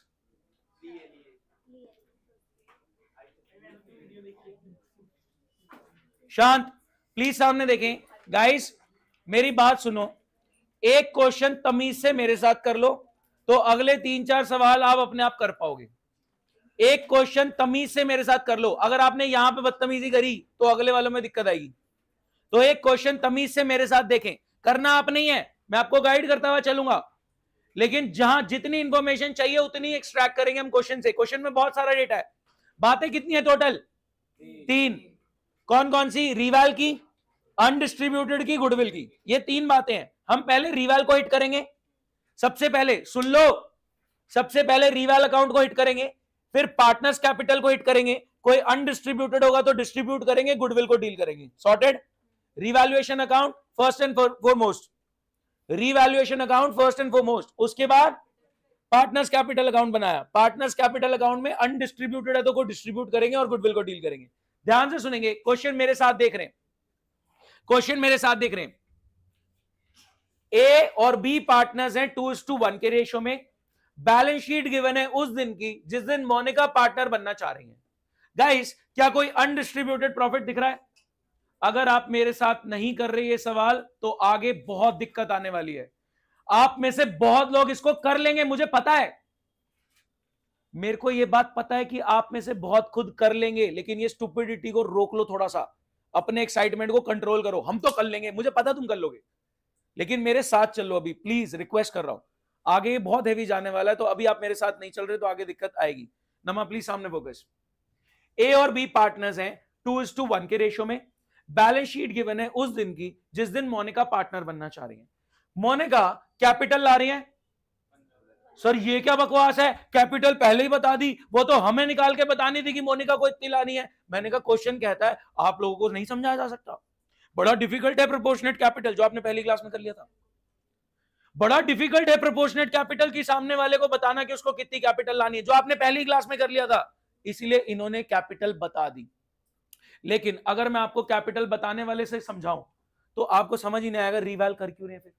शांत प्लीज, सामने देखें गाइस, मेरी बात सुनो, एक क्वेश्चन तमीज से मेरे साथ कर लो तो अगले 3-4 सवाल आप अपने आप कर पाओगे। एक क्वेश्चन तमीज से मेरे साथ कर लो, अगर आपने यहां पे बदतमीजी करी तो अगले वालों में दिक्कत आएगी। तो एक क्वेश्चन तमीज से मेरे साथ देखें, करना आप नहीं है, मैं आपको गाइड करता हुआ चलूंगा, लेकिन जहां जितनी इंफॉर्मेशन चाहिए उतनी एक्सट्रैक्ट करेंगे हम क्वेश्चन से। क्वेश्चन में बहुत सारा डेटा है, बातें कितनी है टोटल? 3। कौन कौन सी? रिवैल की, अनडिस्ट्रीब्यूटेड की, गुडविल की, ये 3 बातें हैं। हम पहले रिवैल को हिट करेंगे, सबसे पहले सुन लो, सबसे पहले रिवैल अकाउंट को हिट करेंगे, फिर पार्टनर्स कैपिटल को हिट करेंगे, कोई अनडिस्ट्रीब्यूटेड होगा तो डिस्ट्रीब्यूट करेंगे, गुडविल को डील करेंगे। Sorted? Revaluation account first and foremost, revaluation account first and foremost, उसके बाद पार्टनर्स कैपिटल अकाउंट बनाया। पार्टनर्स कैपिटल अकाउंट में अनडिस्ट्रीब्यूटेड है तो को डिस्ट्रीब्यूट करेंगे और गुडविल को डील करेंगे। ध्यान से सुनेंगे, क्वेश्चन मेरे साथ देख रहे हैं, क्वेश्चन मेरे साथ देख रहे हैं। ए और बी पार्टनर्स हैं 2:1 के रेशियो में। बैलेंस शीट गिवन है उस दिन की जिस दिन मोनिका पार्टनर बनना चाह रही है। गाइस, क्या कोई अनडिस्ट्रीब्यूटेड प्रॉफिट दिख रहा है? अगर आप मेरे साथ नहीं कर रहे ये सवाल तो आगे बहुत दिक्कत आने वाली है। आप में से बहुत लोग इसको कर लेंगे, मुझे पता है, मेरे को ये बात पता है कि आप में से बहुत खुद कर लेंगे, लेकिन ये स्टुपिडिटी को रोक लो, थोड़ा सा अपने एक्साइटमेंट को कंट्रोल करो। हम तो कर लेंगे, मुझे पता तुम कर लोगे, लेकिन मेरे साथ चलो अभी, प्लीज रिक्वेस्ट कर रहा हूं। आगे बहुत हैवी जाने वाला है, तो अभी आप मेरे साथ नहीं चल रहे तो आगे दिक्कत आएगी। नमा प्लीज सामने फोकस। ए और बी पार्टनर्स हैं 2:1 के रेशियो में। बैलेंस शीट गिवन है उस दिन की जिस दिन मोनिका पार्टनर बनना चाह रही है। मोनिका कैपिटल ला रही है। सर ये क्या बकवास है, कैपिटल पहले ही बता दी, वो तो हमें निकाल के बतानी थी कि मोनिका को इतनी लानी है। मैंने कहा क्वेश्चन कहता है, आप लोगों को नहीं समझाया जा सकता, बड़ा डिफिकल्ट है प्रोपोर्शनेट कैपिटल, जो आपने पहली क्लास में कर लिया था। बड़ा डिफिकल्ट है प्रोपोर्शनेट कैपिटल की सामने वाले को बताना कि उसको कितनी कैपिटल लानी है, जो आपने पहली क्लास में कर लिया था। इसीलिए इन्होंने कैपिटल बता दी। लेकिन अगर मैं आपको कैपिटल बताने वाले से समझाऊं तो आपको समझ ही नहीं आएगा रीवैल कर क्यों रहे हैं, फिर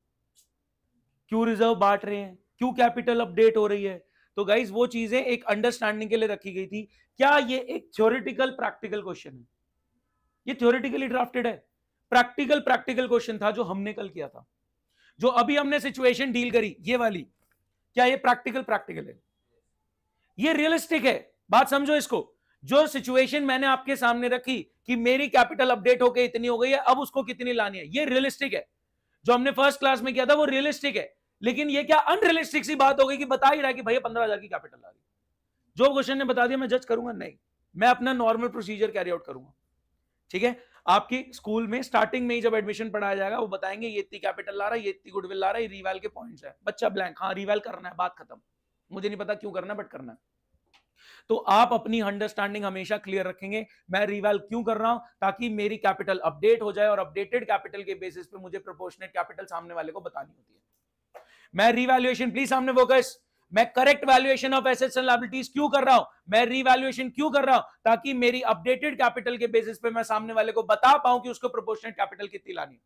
क्यों रिजर्व बांट रहे हैं, क्यों कैपिटल अपडेट हो रही है। तो गाइज वो चीजें एक अंडरस्टैंडिंग के लिए रखी गई थी। क्या ये एक थ्योरेटिकल प्रैक्टिकल क्वेश्चन है? ये थ्योरेटिकली ड्राफ्टेड है, प्रैक्टिकल क्वेश्चन था जो हमने कल किया था। जो अभी हमने सिचुएशन डील करी ये वाली, क्या ये प्रैक्टिकल है? ये रियलिस्टिक है? बात समझो इसको। जो सिचुएशन मैंने आपके सामने रखी कि मेरी कैपिटल अपडेट होके इतनी हो गई है, अब उसको कितनी लानी है, ये रियलिस्टिक है। जो हमने फर्स्ट क्लास में किया था वो रियलिस्टिक है। लेकिन ये क्या अनरियलिस्टिक सी बात हो गई कि बता ही रहा है कि भैया 15,000 की कैपिटल ला रही। जो क्वेश्चन ने बता दिया मैं जज करूंगा नहीं, मैं अपना नॉर्मल प्रोसीजर कैरी आउट करूंगा। ठीक है, आपकी स्कूल में स्टार्टिंग में ही जब एडमिशन पढ़ाया जाएगा वो बताएंगे ये इतनी कैपिटल ला रहा है, ये इतनी गुडविल ला रहा है, ये रीवैल के पॉइंट्स है। बच्चा ब्लैंक, हाँ रीवैल करना है, बात खत्म। मुझे नहीं पता क्यों करना है, बट करना है। तो आप अपनी अंडरस्टैंडिंग हमेशा क्लियर रखेंगे। मैं रीवैल क्यों कर रहा हूं? ताकि मेरी कैपिटल अपडेट हो जाए और अपडेटेड कैपिटल के बेसिस पे मुझे प्रोपोर्शनेट कैपिटल सामने वाले को बतानी होती है। मैं रीवैल्यूएशन, प्लीज सामने फोकस, मैं correct valuation of assets and liabilities क्यों कर रहा हूं? मैं रीवैल्यूएशन क्यों कर रहा हूं? ताकि मेरी अपडेटेड कैपिटल के बेसिस पे मैं सामने वाले को बता पाऊं कि उसको प्रोपोर्शनेट कैपिटल कितनी लानी है।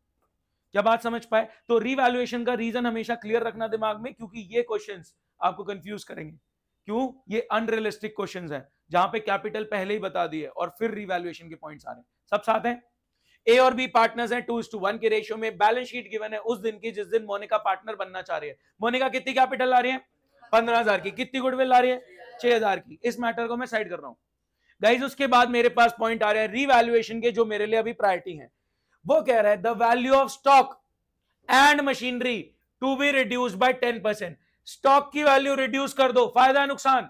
क्या बात समझ पाए? तो रीवैल्यूएशन का रीजन हमेशा क्लियर रखना दिमाग में, क्योंकि ये क्वेश्चंस आपको कंफ्यूज करेंगे। क्यों? ये अनरियलिस्टिक क्वेश्चंस हैं जहां पे कैपिटल पहले ही बता दी है और फिर रीवैल्यूएशन के पॉइंट्स आ रहे हैं। सब साथ हैं। ए और बी पार्टनर्स हैं 2:1 के रेशियो में। बैलेंस शीट गिवन है उस दिन की जिस दिन मोनिका पार्टनर बनना चाह रही है। मोनिका कितनी कैपिटल ला रही है? 15,000 की। कितनी गुडविल ला रही है? 6,000 की। इस मैटर को मैं साइड कर रहा हूं गाइज। उसके बाद मेरे पास पॉइंट आ रहे हैं रीवैल्यूएशन के, जो मेरे लिए अभी प्रायोरिटी है। वो कह रहा है the value of stock and machinery to be reduced by 10%। Stock की वैल्यू रिड्यूस कर दो, फायदा नुकसान?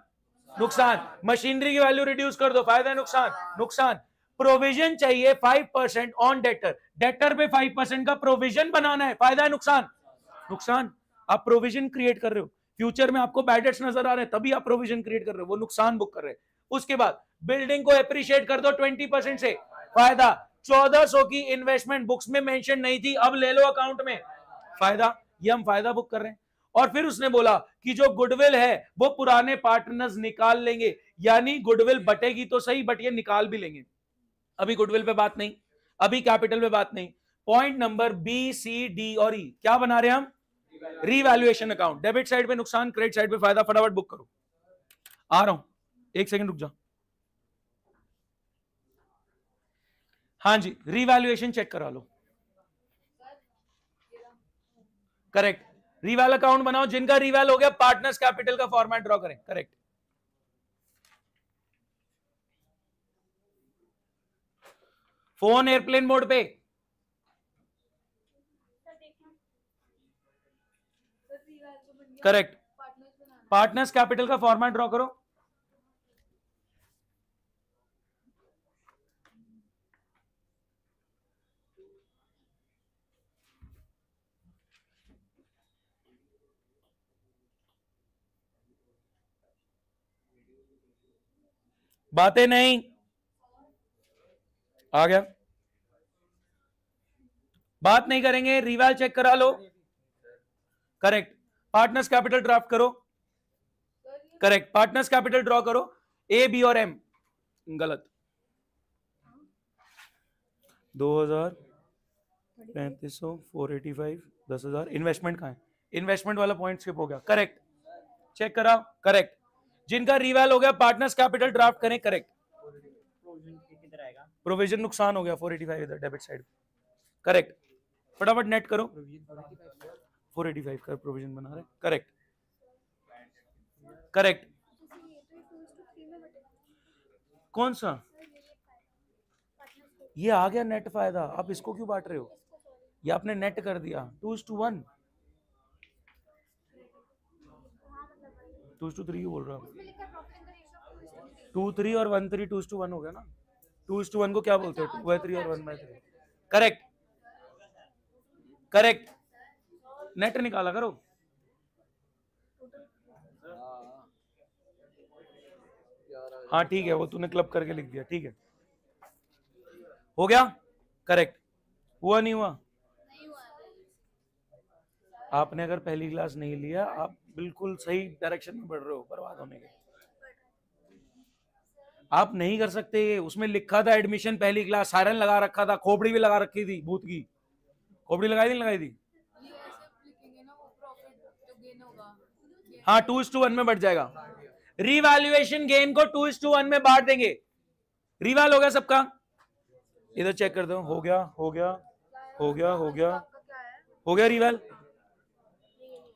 नुकसान। मशीनरी की वैल्यू रिड्यूस कर दो, फायदा नुकसान? नुकसान। प्रोविजन चाहिए 5% ऑन डेटर, डेटर पे 5% का प्रोविजन बनाना है, फायदा है नुकसान? नुकसान। आप प्रोविजन क्रिएट कर रहे हो, फ्यूचर में आपको बैड डेट्स नजर आ रहे हैं, तभी आप प्रोविजन क्रिएट कर रहे हो, वो नुकसान बुक कर रहे हैं। उसके बाद बिल्डिंग को एप्रिशिएट कर दो 20% से, फायदा। 1400 की इन्वेस्टमेंट बुक्स में मेंशन नहीं थी, अब ले लो अकाउंट में, फायदा। ये हम फायदा बुक कर रहे हैं। और फिर उसने बोला कि जो गुडविल है वो पुराने पार्टनर्स निकाल लेंगे, यानी गुडविल बटेगी तो सही बट ये निकाल भी लेंगे। अभी गुडविल पे बात नहीं, अभी कैपिटल पे बात नहीं। Point number B, C, D और ई क्या बना रहे हैं हम? Revaluation account. डेबिट साइड पे नुकसान, क्रेडिट साइड पे फायदा। फटाफट बुक करो। आ रहा हूं, एक सेकंड रुक जा। हाँ जी, रीवैल्यूएशन चेक करा लो। करेक्ट, रीवैल अकाउंट बनाओ। जिनका रीवैल हो गया पार्टनर्स कैपिटल का फॉर्मेट ड्रॉ करें। करेक्ट। फोन एयरप्लेन मोड पे। करेक्ट, पार्टनर्स कैपिटल का फॉर्मेट ड्रॉ करो। बातें नहीं, आ गया। बात नहीं करेंगे, रीवैल चेक करा लो। करेक्ट। पार्टनर्स कैपिटल ड्राफ्ट करो, करेक्ट। पार्टनर्स कैपिटल ड्रॉ करो, ए बी और एम, गलत। 2000, 3500, 485, 10,000। इन्वेस्टमेंट कहां है? इन्वेस्टमेंट वाला पॉइंट स्किप हो गया, करेक्ट। चेक कराओ, करेक्ट। जिनका रिवैल हो गया पार्टनर्स कैपिटल ड्राफ्ट करें, करेक्ट। प्रोविजन नुकसान हो गया 485 इधर डेबिट साइड, करेक्ट। फटाफट नेट करो, 485 का प्रोविजन बना रहे, करेक्ट, करेक्ट। कौन सा? ये आ गया नेट फायदा, आप इसको क्यों बांट रहे हो? ये आपने नेट कर दिया 2:1, 2:3 बोल रहा हूँ। 2:3 और 1:3, 2:1 हो गया ना। 2:1 को क्या बोलते हैं? 2/3 और 1/3, करेक्ट, करेक्ट। नेट निकाला करो। हाँ ठीक है, वो तूने क्लब करके लिख दिया, ठीक है, हो गया, करेक्ट। हुआ नहीं हुआ? आपने अगर पहली क्लास नहीं लिया, आप बिल्कुल सही डायरेक्शन में बढ़ रहे हो बर्बाद होने के। आप नहीं कर सकते, उसमें लिखा था एडमिशन पहली क्लास, सायरन लगा रखा था, खोपड़ी भी लगा रखी थी, भूत की खोपड़ी लगाई थी, लगाई थी। हाँ 2:1 में बढ़ जाएगा। रिवैल्यूएशन गेन को 2:1 में बांट देंगे। रिवैल हो गया सबका, इधर चेक कर दो, हो गया, हो गया, हो गया, हो गया, हो गया रिवैल।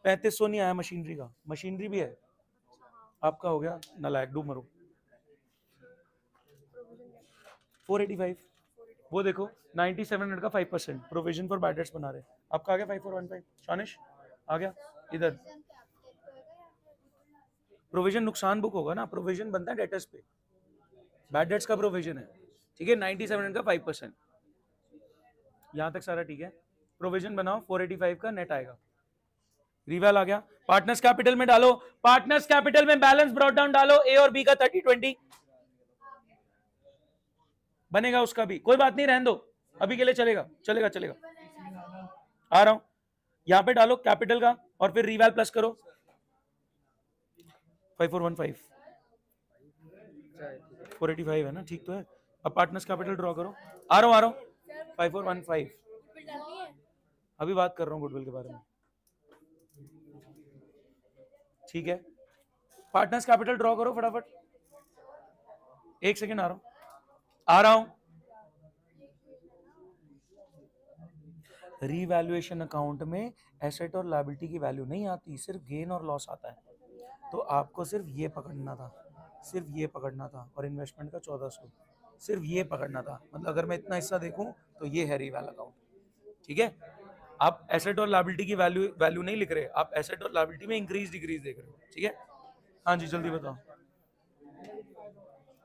3500 नहीं आया मशीनरी का, मशीनरी भी है आपका, हो गया, नालायक, डूब मरो। 485, वो देखो 9700 का 5% प्रोविजन फॉर बैड डेट्स बना रहे, आपका आ गया 5415। शानिश आ गया इधर। प्रोविजन नुकसान बुक होगा ना, प्रोविजन बनता है डेटर्स पे, बैड डेट्स का प्रोविजन है, ठीक है। 9700 का 5%, यहां तक सारा ठीक है। प्रोविजन बनाओ, 485 का नेट आएगा। रिवैल आ गया। पार्टनर्स कैपिटल में डालो, पार्टनर्स कैपिटल में बैलेंस ब्रॉट डाउन डालो, ए और बी का 30-20 बनेगा, उसका भी कोई बात नहीं, रहने दो, अभी के लिए चलेगा, चलेगा, चलेगा। आ रहा हूं, यहां पे डालो कैपिटल का और फिर रिवैल प्लस करो, 5415, 485 है ना, ठीक तो है। अब पार्टनर्स कैपिटल ड्रॉ करो, आ रहा हूं, आ रहा हूं, 5415, अभी बात कर रहा हूं गुडविल के बारे में, ठीक है। पार्टनर्स कैपिटल ड्रॉ करो फटाफट, एक सेकेंड, आ रहा हूं, आ रहा हूं। रीवैल्यूएशन अकाउंट में एसेट और लायबिलिटी की वैल्यू नहीं आती, सिर्फ गेन और लॉस आता है, तो आपको सिर्फ ये पकड़ना था, सिर्फ ये पकड़ना था, और इन्वेस्टमेंट का 1400, सिर्फ ये पकड़ना था। मतलब अगर मैं इतना हिस्सा देखूं तो ये है रीवैल अकाउंट, ठीक है। आप एसेट और लायबिलिटी की वैल्यू नहीं लिख रहे, आप एसेट और लायबिलिटी में इंक्रीज डिक्रीज देख रहे हो, ठीक है। हाँ जी जल्दी बताओ,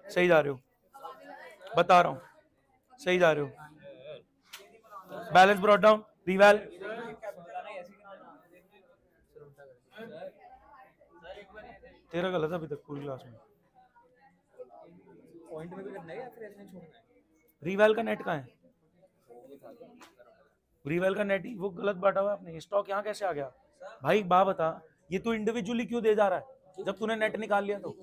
सही जा रहे हो, बता रहा हूं, सही जा रहे हो। बैलेंस ब्रॉट डाउन, रिवैल, तेरा गलत है अभी तक पूरी क्लास में। पॉइंट में भी करना है या फिर ऐसे छोड़ना है? रिवैल का नेट कहाँ है? रिवैल का नेट वो गलत बांटा हुआ आपने, स्टॉक यहाँ कैसे आ गया भाई? बा बता, ये तू इंडिविजुअली क्यों दे जा रहा है जब तूने नेट निकाल लिया? तो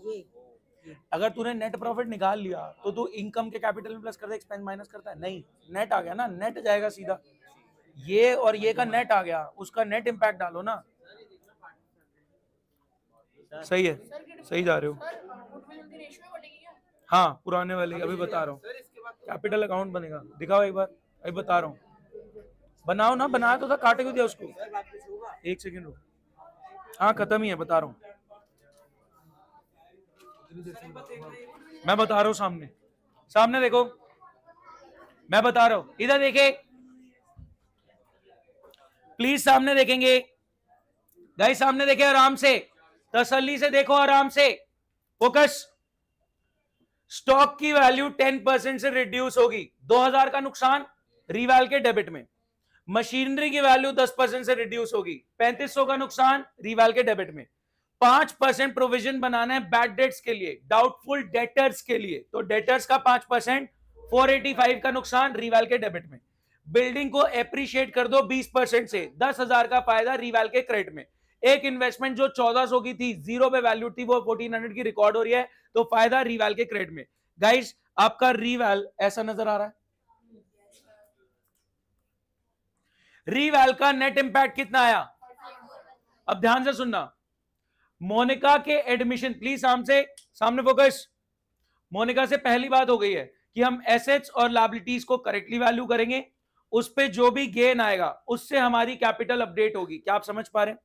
अगर तूने नेट प्रॉफिट निकाल लिया तो तू इनकम के कैपिटल में प्लस करता है, एक्सपेंस माइनस करता है? नहीं, नेट आ गया ना, नेट जाएगा सीधा, ये और ये का नेट आ गया, उसका नेट इंपैक्ट डालो ना। सही है, सही जा रहे हो। हाँ पुराने वाले, अभी बता रहा हूँ, कैपिटल अकाउंट बनेगा, दिखाओ एक बार, अभी बता रहा हूँ, बनाओ ना, बनाया तो था, काटे क्यों दिया उसको? एक सेकंड रुको, हाँ खत्म ही है, बता रहा हूँ, मैं बता रहा हूँ, सामने सामने देखो, मैं बता रहा हूं, इधर देखे प्लीज, सामने देखेंगे गाइस, सामने देखे, आराम से, तसल्ली से देखो, आराम से, फोकस। स्टॉक की वैल्यू 10% से रिड्यूस होगी, 2000 का नुकसान रिवैल के डेबिट में। मशीनरी की वैल्यू 10% से रिड्यूस होगी, 3500 का नुकसान रिवैल के डेबिट में। 5% प्रोविजन बनाना है बैड डेट्स के लिए, डाउटफुल डेटर्स के लिए, तो डेटर्स का 5%, 485 का नुकसान रिवैल के डेबिट में। बिल्डिंग को एप्रिशिएट कर दो 20% से, 10,000 का फायदा रीवैल के क्रेडिट में। एक इन्वेस्टमेंट जो 1400 की थी, जीरो पे वैल्यू थी, वो 1400 की रिकॉर्ड हो रही है, तो फायदा रीवैल के क्रेडिट में। गाइस आपका रीवैल ऐसा नजर आ रहा है। रीवैल का नेट इंपैक्ट कितना आया? अब ध्यान से सुनना, मोनिका के एडमिशन, प्लीज सामने फोकस। मोनिका से पहली बात हो गई है कि हम एसेट्स और लायबिलिटीज को करेक्टली वैल्यू करेंगे, उस पे जो भी गेन आएगा उससे हमारी कैपिटल अपडेट होगी। क्या आप समझ पा रहे हैं?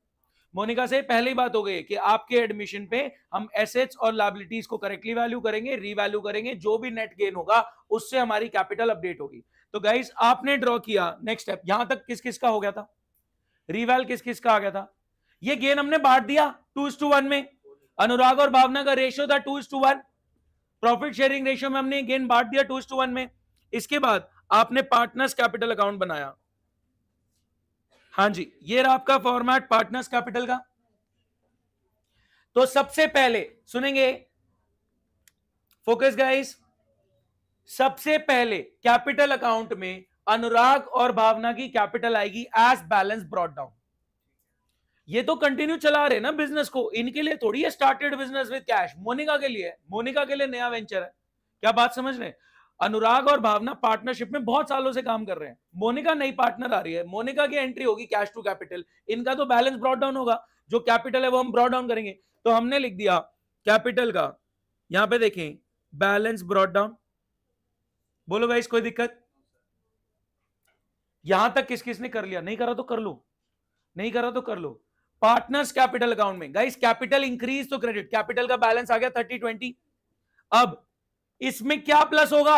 मोनिका से पहली बात हो गई है कि आपके एडमिशन पे हम एसेट्स और लायबिलिटीज को करेक्टली वैल्यू करेंगे, रीवैल्यू करेंगे, जो भी नेट गेन होगा उससे हमारी कैपिटल अपडेट होगी। तो गाइस आपने ड्रॉ किया नेक्स्ट स्टेप, यहां तक किस किस का हो गया था? रीवैल किस किस का आ गया था? ये गेन हमने बांट दिया 2:1 में, अनुराग और भावना का रेशियो था 2:1, प्रॉफिट शेयरिंग रेशियो में हमने गेन बांट दिया 2:1 में। इसके बाद आपने पार्टनर्स कैपिटल अकाउंट बनाया। हाँ जी, ये रहा आपका फॉर्मेट पार्टनर्स कैपिटल का। तो सबसे पहले सुनेंगे, फोकस गाइस, सबसे पहले कैपिटल अकाउंट में अनुराग और भावना की कैपिटल आएगी एज बैलेंस ब्रॉट डाउन। ये तो कंटिन्यू चला रहे ना बिजनेस को, इनके लिए थोड़ी है started business with cash, Monica के लिए, मोनिका के लिए नया वेंचर है। क्या बात समझ रहे हैं? अनुराग और भावना पार्टनरशिप में बहुत सालों से काम कर रहे हैं, मोनिका नई पार्टनर आ रही है, मोनिका की एंट्री होगी कैश टू कैपिटल, इनका तो बैलेंस ब्रॉट डाउन होगा, जो कैपिटल है वो हम ब्रॉट डाउन करेंगे। तो हमने लिख दिया कैपिटल का, यहां पे देखें बैलेंस ब्रॉट डाउन। बोलो गाइस कोई दिक्कत? यहां तक किस किसने कर लिया? नहीं करा तो कर लो, नहीं करा तो कर लो। पार्टनर्स कैपिटल अकाउंट में गाइस कैपिटल इंक्रीज तो क्रेडिट, कैपिटल का बैलेंस आ गया 30-20। अब इसमें क्या प्लस होगा?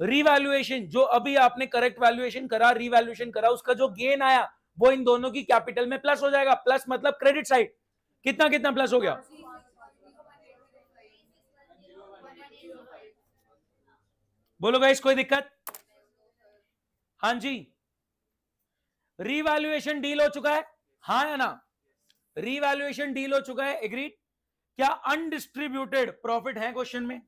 रीवैल्यूएशन, जो अभी आपने करेक्ट वैल्यूएशन करा, रीवैल्यूएशन करा, उसका जो गेन आया वो इन दोनों की कैपिटल में प्लस हो जाएगा। प्लस मतलब क्रेडिट साइड कितना कितना प्लस हो गया? बोलो गाइस कोई दिक्कत? हाँ जी, रीवैल्यूएशन डील हो चुका है, हाँ या ना? रीवैल्यूएशन डील हो चुका है, एग्रीड? क्या अनडिस्ट्रीब्यूटेड प्रॉफिट है क्वेश्चन में?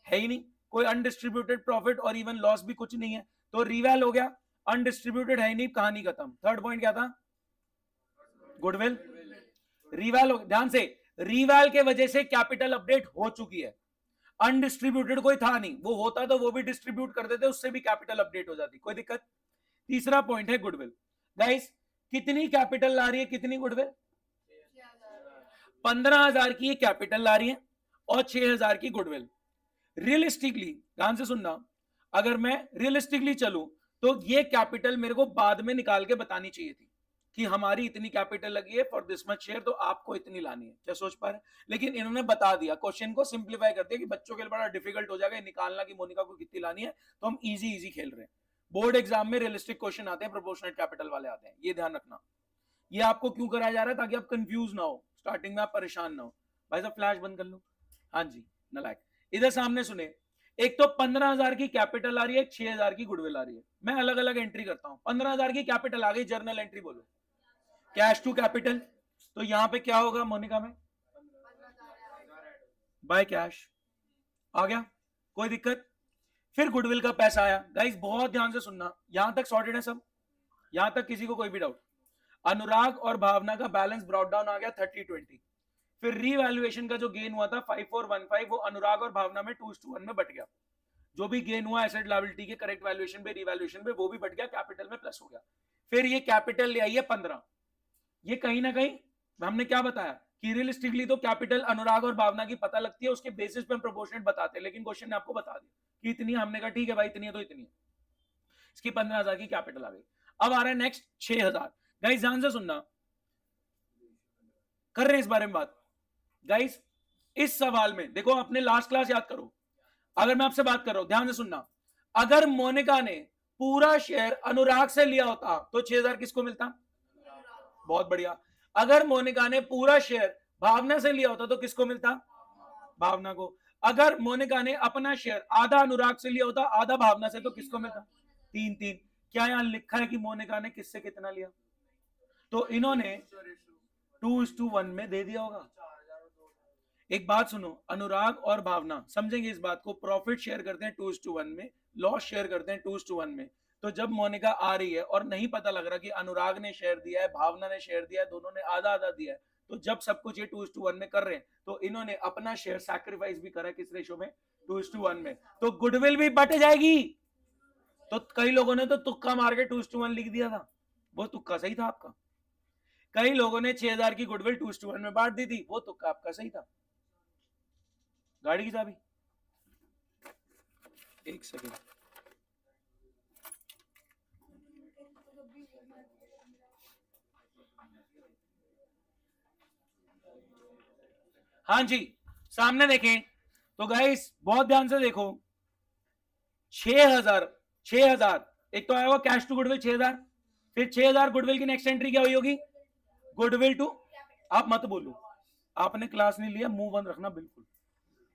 है ही नहीं, कोई अनडिस्ट्रीब्यूटेड प्रॉफिट और इवन लॉस भी कुछ नहीं है, तो रीवैल हो गया, अनडिस्ट्रीब्यूटेड है ही नहीं, कहानी खत्म। थर्ड पॉइंट क्या था? गुडविल। रीवैल हो, ध्यान से, रीवैल के वजह से कैपिटल अपडेट हो चुकी है, अनडिस्ट्रीब्यूटेड कोई था नहीं, वो होता तो वो भी डिस्ट्रीब्यूट कर देते, उससे भी कैपिटल अपडेट हो जाती, कोई दिक्कत? तीसरा पॉइंट है गुडविल। गाइस कितनी कैपिटल ला रही है, कितनी गुडविल? 15,000 की कैपिटल ला रही है और 6,000 की गुडविल। रियलिस्टिकली ध्यान से सुनना, अगर मैं रियलिस्टिकली चलूं तो ये कैपिटल मेरे को बाद में निकाल के बतानी चाहिए थी कि हमारी इतनी कैपिटल लगी है फॉर दिस मच शेयर, तो आपको इतनी लानी है। क्या सोच पा रहे हैं? लेकिन इन्होंने बता दिया, क्वेश्चन को सिंप्लीफाई कर दिया कि बच्चों के लिए बड़ा डिफिकल्ट हो जाएगा निकालना कि मोनिका को कितनी लानी है, तो हम इजी इजी खेल रहे हैं। बोर्ड एग्जाम में रियलिस्टिक क्वेश्चन आते हैं, प्रोपोर्शनेट कैपिटल वाले आते हैं, ये ध्यान रखना। ये आपको क्यों कराया जा रहा है? ताकि आप कंफ्यूज ना हो, स्टार्टिंग में आप परेशान ना हो। भाई साहब फ्लैश बंद कर लो। हाँ जी नलायक, इधर सामने सुने, एक तो 15,000 की कैपिटल आ रही है, 6,000 की गुडविल आ रही है, मैं अलग अलग एंट्री करता हूं। 15,000 की कैपिटल आ गई, जर्नल एंट्री बोलो, कैश टू कैपिटल, तो यहां पे क्या होगा मोनिका में? बाय कैश आ गया, कोई दिक्कत? फिर गुडविल का पैसा आया। गाइस बहुत ध्यान से सुनना, यहां तक सॉर्टेड है सब, यहां तक किसी को कोई भी डाउट? अनुराग और भावना का बैलेंस ब्रॉट डाउन आ गया 30-20। फिर रीवैल्यूएशन का जो गेन हुआ था 5415, वो अनुराग और भावना में 2:1 में बट गया, जो भी गेन हुआ एसेट लायबिलिटी के करेक्ट वैल्यूएशन पे, रीवैल्यूएशन पे, वो भी बट गया, कैपिटल में प्लस हो गया। फिर ये कैपिटल ले आई है 15, ये कहीं ना कहीं हमने क्या बताया कि रियलिस्टिकली तो कैपिटल अनुराग और भावना की पता लगती है, उसके बेसिस पे हम प्रोपोर्शनेट बताते हैं, लेकिन क्वेश्चन ने आपको बता दिया कि इतनी, हमने कहा ठीक है भाई इतनी है तो इतनी है, इसकी 15,000 की कैपिटल आ गई। अब आ रहा है नेक्स्ट 6,000। गाइस ध्यान से सुनना, कर रहे हैं इस बारे में बात। गाइस इस सवाल में देखो, अपने लास्ट क्लास याद करो, अगर मैं आपसे बात कर रहा हूं ध्यान से सुनना, अगर मोनिका ने पूरा शेयर अनुराग से लिया होता तो 6,000 किसको मिलता? बहुत बढ़िया। अगर मोनिका ने पूरा शेयर भावना से लिया होता तो किसको मिलता? भावना को। अगर मोनिका ने अपना शेयर आधा अनुराग से लिया होता, आधा भावना से, तो किसको मिलता? 3-3। क्या यहां लिखा है कि मोनिका ने किससे कितना लिया? तो इन्होंने 2:1 में दे दिया होगा। एक बात सुनो, अनुराग और भावना समझेंगे इस बात को, प्रॉफिट शेयर करते हैं 2:1 में, लॉस शेयर करते हैं 2:1 में, तो जब मोनिका आ रही है और नहीं पता लग रहा कि अनुराग ने शेयर दिया है, भावना ने शेयर दिया है, दोनों ने आधा आधा दिया है, तो जब सब कुछ ये 2:1 में कर रहे हैं, तो इन्होंने अपना शेयर सैक्रिफाइस भी करा है किस रेशो में, 2:1 में, तो गुडविल भी बट जाएगी। तो कई लोगों ने तो तुक्का मार के 2:1 लिख दिया था, वो तुक्का सही था आपका। कई लोगों ने 6,000 की गुडविल 2:1 में बांट दी थी, वो तुक्का आपका सही था। गाड़ी की चाबी, एक सेकेंड, हाँ जी सामने देखें तो गाइस बहुत ध्यान से देखो, 6,000 एक तो आया हुआ कैश टू गुडविल 6,000, फिर 6,000 गुडविल की नेक्स्ट एंट्री क्या हुई होगी, गुडविल टू, आप मत बोलो, आपने क्लास नहीं लिया, मुंह बंद रखना बिल्कुल।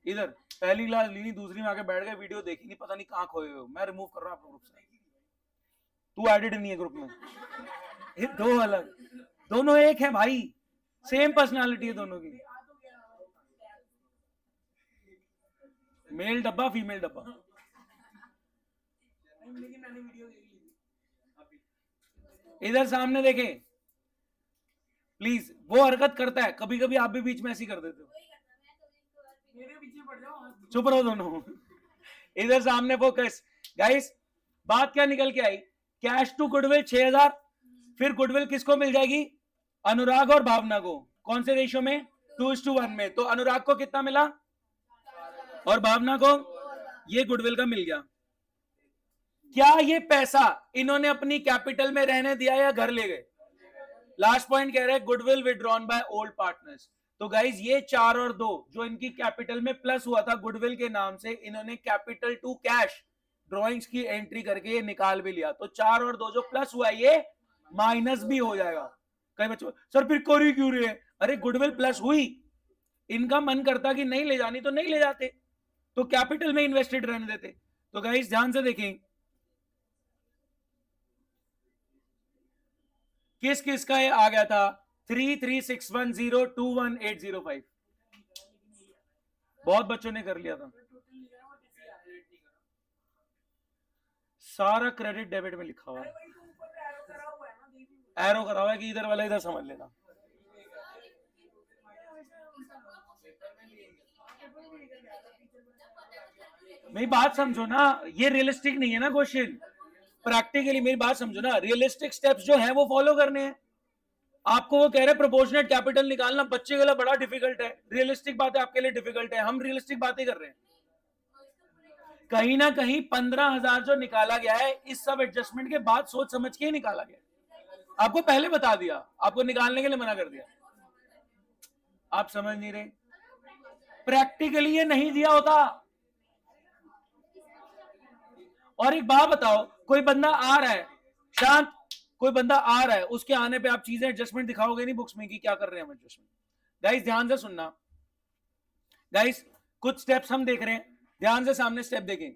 इधर पहली क्लास ली नहीं, दूसरी में आके बैठ गए, वीडियो देखी नहीं, पता नहीं कहां खोए हो, मैं रिमूव कर रहा हूं आपको ग्रुप से, तू एडिट नहीं है ग्रुप में, ये दो अलग, दोनों एक है भाई, सेम पर्सनालिटी है दोनों की, मेल डब्बा फीमेल डब्बा। इधर सामने देखें प्लीज, वो हरकत करता है कभी कभी, आप भी बीच में ऐसी कर देते हो, चुप रहो दोनों। इधर सामने फोकस गाइस, बात क्या निकल के आई, कैश टू गुडविल 6,000, फिर गुडविल किसको मिल जाएगी, अनुराग और भावना को, कौन से रेशियो में, 2:1 में, तो अनुराग को कितना मिला और भावना को ये गुडविल का मिल गया। क्या ये पैसा इन्होंने अपनी कैपिटल में रहने दिया या घर ले गए, लास्ट पॉइंट कह रहे हैं goodwill withdrawn by old partners, तो गाइज ये 4 और 2 जो इनकी कैपिटल में प्लस हुआ था गुडविल के नाम से, इन्होंने कैपिटल टू कैश ड्रॉइंग्स की एंट्री करके ये निकाल भी लिया, तो 4 और 2 जो प्लस हुआ ये माइनस भी हो जाएगा। कई बच्चों सर फिर कोरी क्यों रही है, अरे गुडविल प्लस हुई, इनका मन करता कि नहीं ले जानी तो नहीं ले जाते, तो कैपिटल में इन्वेस्टेड रहने देते। तो गाइस ध्यान से देखें किस किस का ये आ गया था, 3361021805, बहुत बच्चों ने कर लिया था, सारा क्रेडिट डेबिट में लिखा हुआ है, एरो करा हुआ है कि इधर वाला इधर समझ लेना। मेरी बात समझो ना, ये रियलिस्टिक नहीं है ना क्वेश्चन, प्रैक्टिकली मेरी बात समझो ना, रियलिस्टिक स्टेप्स जो हैं वो फॉलो करने हैं। आपको वो कह रहे हैं प्रोपोर्शनेट कैपिटल निकालना बच्चे के लिए बड़ा डिफिकल्ट है, रियलिस्टिक बातें आपके लिए डिफिकल्ट है, हम रियलिस्टिक बातें कर रहे हैं। कहीं ना कहीं 15,000 जो निकाला गया है इस सब एडजस्टमेंट के बाद सोच समझ के ही निकाला गया, आपको पहले बता दिया, आपको निकालने के लिए मना कर दिया, आप समझ नहीं रहे, प्रैक्टिकली ये नहीं दिया होता। और एक बात बताओ, कोई बंदा आ रहा है, शांत, कोई बंदा आ रहा है, उसके आने पे आप चीजें एडजस्टमेंट दिखाओगे नहीं बुक्स में कि क्या कर रहे हैं हम एडजस्टमेंट। गाइस ध्यान से सुनना, गाइस कुछ स्टेप्स हम देख रहे हैं, ध्यान से सामने स्टेप देखें।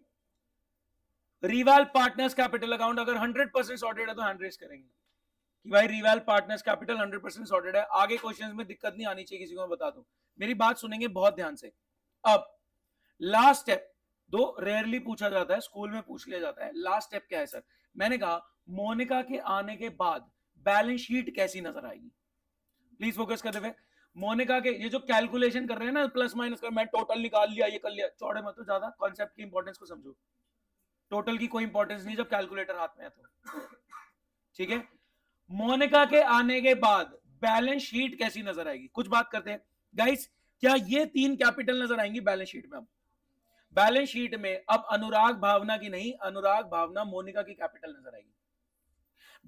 रिवाल पार्टनर्स कैपिटल अकाउंट अगर 100% सॉर्टेड है तो हैंड रेज करेंगे कि भाई रिवाल पार्टनर्स कैपिटल 100% सॉर्टेड है, आगे क्वेश्चंस में दिक्कत नहीं आनी चाहिए किसी को, मैं बता दूं, मेरी बात सुनेंगे बहुत ध्यान से। अब लास्ट स्टेप दो रेयरली पूछा जाता है, स्कूल में पूछ लिया जाता है, लास्ट स्टेप क्या है सर, मैंने कहा मोनिका के आने के बाद बैलेंस शीट कैसी नजर आएगी, प्लीज फोकस करते हुए। मोनिका के ये जो कैलकुलेशन कर रहे हैं ना, प्लस माइनस कर, मैं टोटल निकाल लिया, ये कर लिया, चौड़े मत हो ज्यादा, कॉन्सेप्ट की इंपॉर्टेंस को समझो, टोटल की कोई इंपॉर्टेंस नहीं जब कैलकुलेटर हाथ में है तो, ठीक है। मोनिका के आने के बाद बैलेंस शीट कैसी नजर आएगी, कुछ बात करते हैं गाइस, क्या ये 3 कैपिटल नजर आएंगी बैलेंस शीट में। अब बैलेंस शीट में अब अनुराग भावना की नहीं, अनुराग भावना मोनिका की कैपिटल नजर आएगी।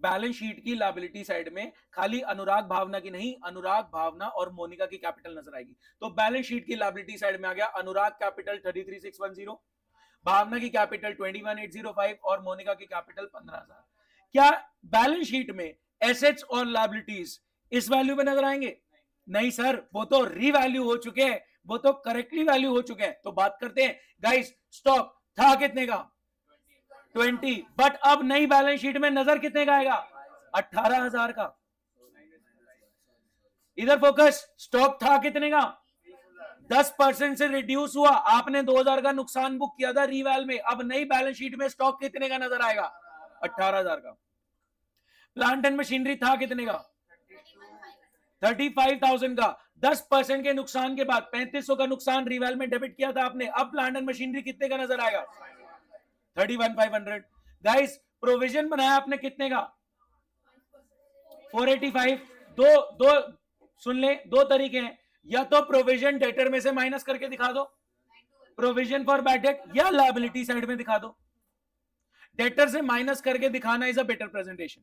बैलेंस शीट की लायबिलिटी साइड में खाली अनुराग भावना की नहीं, अनुराग भावना और मोनिका की कैपिटल नजर आएगी। तो बैलेंस शीट की लायबिलिटी साइड में आ गया अनुराग कैपिटल 33,610, भावना की कैपिटल 21,805 और मोनिका की कैपिटल 15,000। क्या बैलेंस शीट में एसेट्स और लायबिलिटीज इस वैल्यू में नजर आएंगे? नहीं सर, वो तो रीवैल्यू हो चुके हैं, वो तो करेक्टली वैल्यू हो चुके हैं। तो बात करते हैं गाइस, स्टॉक था कितने का, 20, बट अब नई बैलेंस शीट में नजर कितने का आएगा, 18,000 का। इधर फोकस, स्टॉक था कितने का, 10% से रिड्यूस हुआ, आपने 2,000 का नुकसान बुक किया था रीवैल में, अब नई बैलेंस शीट में स्टॉक कितने का नजर आएगा, 18,000 का। प्लांट एंड मशीनरी था कितने का? 35,000 का। 10% के नुकसान के बाद 3500 का नुकसान रिवैल में डेबिट किया था आपने। अब प्लांट एंड मशीनरी कितने का नजर आएगा? 31,500। गाइस प्रोविजन बनाया आपने कितने का? 485। दो दो सुन ले, दो तरीके हैं, या तो प्रोविजन डेटर में से माइनस करके दिखा दो, प्रोविजन फॉर बैड डेट, या लायबिलिटी साइड में दिखा दो। डेटर से माइनस करके दिखाना is a better presentation.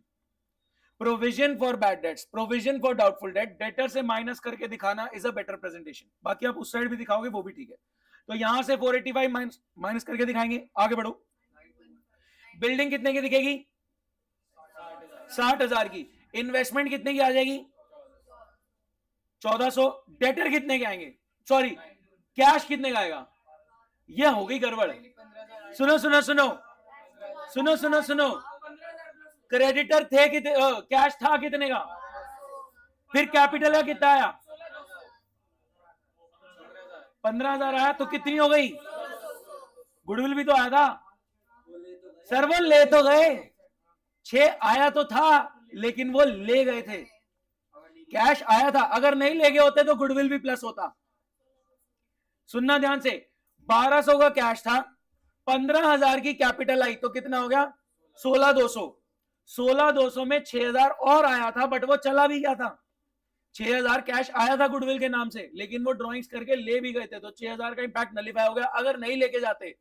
Provision for bad debts, provision for doubtful debt, debtor से माइनस करके दिखाना इज अ बेटर प्रेजेंटेशन। बाकी आप उस साइड भी दिखाओगे वो भी ठीक है। तो यहां से 485 माइनस करके दिखाएंगे। आगे बढ़ो। बिल्डिंग कितने की दिखेगी? 60,000 की। इन्वेस्टमेंट कितने की आ जाएगी? 1400। डेटर कितने के आएंगे? सॉरी, कैश कितने का आएगा? ये हो गई गड़बड़। सुनो सुनो सुनो सुनो सुनो सुनो, क्रेडिटर थे कितने, कैश था कितने का? फिर कैपिटल का कितना आया? 15,000 आया, तो कितनी हो गई? गुडविल भी तो आया था सर, वो ले तो गए। 6 आया तो था लेकिन वो ले गए थे। कैश आया था, अगर नहीं ले गए होते तो गुडविल भी प्लस होता। सुनना ध्यान से, 1200 का कैश था, 15,000 की कैपिटल आई, तो कितना हो गया? 16,200। 16,200 में 6,000 और आया था, बट वो चला भी गया था। 6,000 कैश आया था गुडविल के नाम से, लेकिन वो ड्रॉइंग्स करके ले भी गए थे, तो 6,000 का इंपैक्ट नलीफाई हो गया। अगर नहीं लेके जाते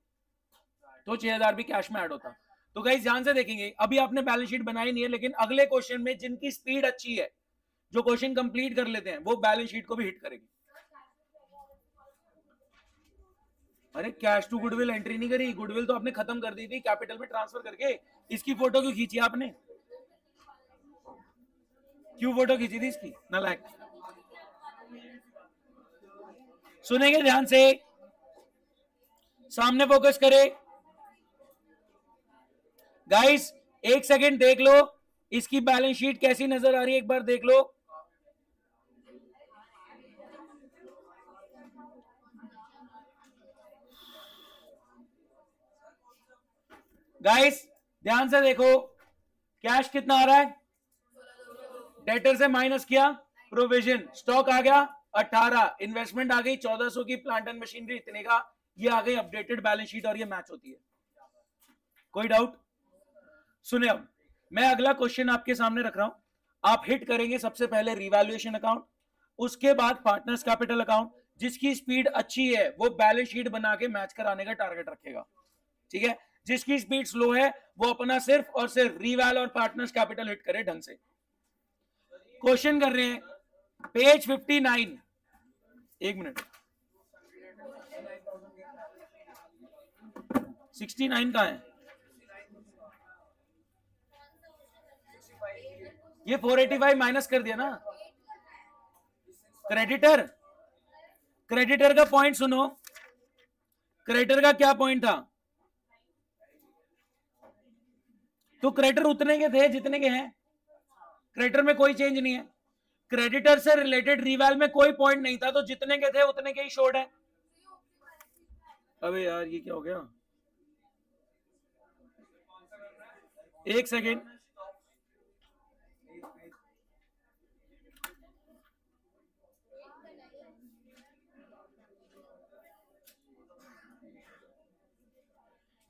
तो 6,000 भी कैश में ऐड होता। तो गाइस ध्यान से देखेंगे, अभी आपने बैलेंस शीट बनाई नहीं है, लेकिन अगले क्वेश्चन में जिनकी स्पीड अच्छी है, जो क्वेश्चन कंप्लीट कर लेते हैं, वो बैलेंस शीट को भी हिट करेगी। अरे कैश टू गुडविल एंट्री नहीं करी, गुडविल तो आपने खत्म कर दी थी कैपिटल में ट्रांसफर करके। इसकी फोटो क्यों खींची आपने? क्यों फोटो खींची थी इसकी? नालायक। सुनेंगे ध्यान से, सामने फोकस करे। गाइस एक सेकंड देख लो, इसकी बैलेंस शीट कैसी नजर आ रही है, एक बार देख लो। गाइस ध्यान से देखो, कैश कितना आ रहा है? डेटर से माइनस किया, प्रोविजन, स्टॉक आ गया 18, इन्वेस्टमेंट आ गई 1400 की, प्लांट एंड मशीनरी इतने का। ये आ गई अपडेटेड बैलेंस शीट और ये मैच होती है। कोई डाउट? सुने, अब मैं अगला क्वेश्चन आपके सामने रख रहा हूं। आप हिट करेंगे सबसे पहले रिवैल्यूएशन अकाउंट, उसके बाद पार्टनर्स कैपिटल अकाउंट। जिसकी स्पीड अच्छी है वो बैलेंस शीट बना के मैच कराने का टारगेट रखेगा, ठीक है? जिसकी स्पीड स्लो है वो अपना सिर्फ और सिर्फ रिवैल और पार्टनर्स कैपिटल हिट करे ढंग से। क्वेश्चन कर रहे हैं, पेज 59। एक मिनट, 69 का है ये? 485 माइनस कर दिया ना। क्रेडिटर, क्रेडिटर का पॉइंट सुनो, क्रेडिटर का क्या पॉइंट था? तो क्रेडिटर उतने के थे जितने के हैं, क्रेडिटर में कोई चेंज नहीं है। क्रेडिटर से रिलेटेड रिवैल में कोई पॉइंट नहीं था, तो जितने के थे उतने के ही शोर्ट है। अबे यार ये क्या हो गया? एक सेकेंड,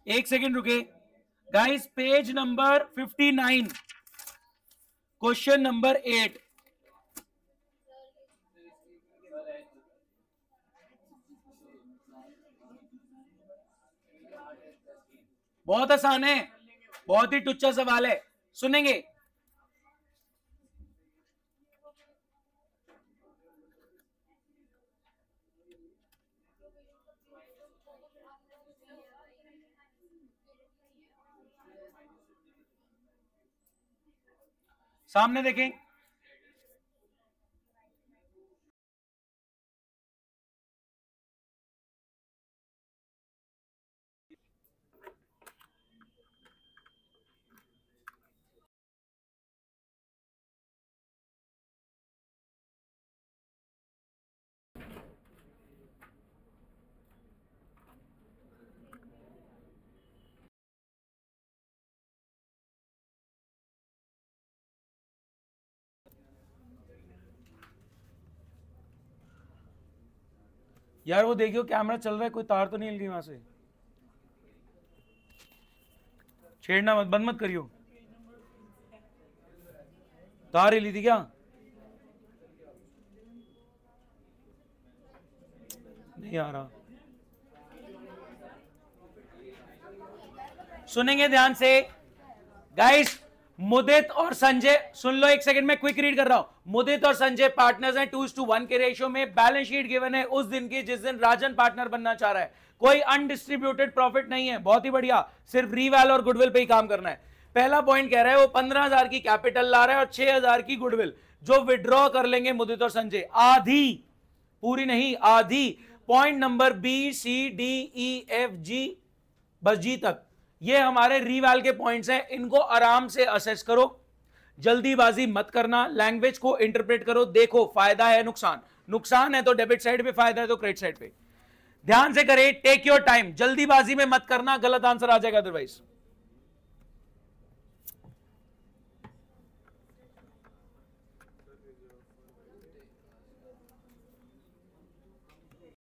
एक सेकेंड रुके। Guys page number 59, question number 8। बहुत आसान है, बहुत ही टुच्चा सवाल है, सुनेंगे। सामने देखें, यार वो देखियो कैमरा चल रहा है, कोई तार तो नहीं हिल गई वहां से, छेड़ना मत, बंद मत करियो। तार हिली थी क्या? नहीं आ रहा। सुनेंगे ध्यान से गाइस। मुदित और संजय सुन लो, एक सेकंड में क्विक रीड कर रहा हूं। मुदित और संजय पार्टनर्स हैं 2:1 के रेशियो में। बैलेंस शीट गिवन है उस दिन की जिस दिन राजन पार्टनर बनना चाह रहा है। कोई अनडिस्ट्रीब्यूटेड प्रॉफिट नहीं है, बहुत ही बढ़िया, सिर्फ रीवैल और गुडविल पे ही काम करना है। पहला पॉइंट कह रहा है वो 15,000 की कैपिटल ला रहा है और 6,000 की गुडविल, जो विड्रॉ कर लेंगे मुदित और संजय, आधी, पूरी नहीं आधी। Point number B C D E F G, बस जी तक, ये हमारे रीवैल के पॉइंट्स हैं। इनको आराम से असेस करो, जल्दीबाजी मत करना, लैंग्वेज को इंटरप्रेट करो, देखो फायदा है नुकसान, नुकसान है तो डेबिट साइड पे, फायदा है तो क्रेडिट साइड पे। ध्यान से करे, टेक योर टाइम, जल्दीबाजी में मत करना, गलत आंसर आ जाएगा अदरवाइज।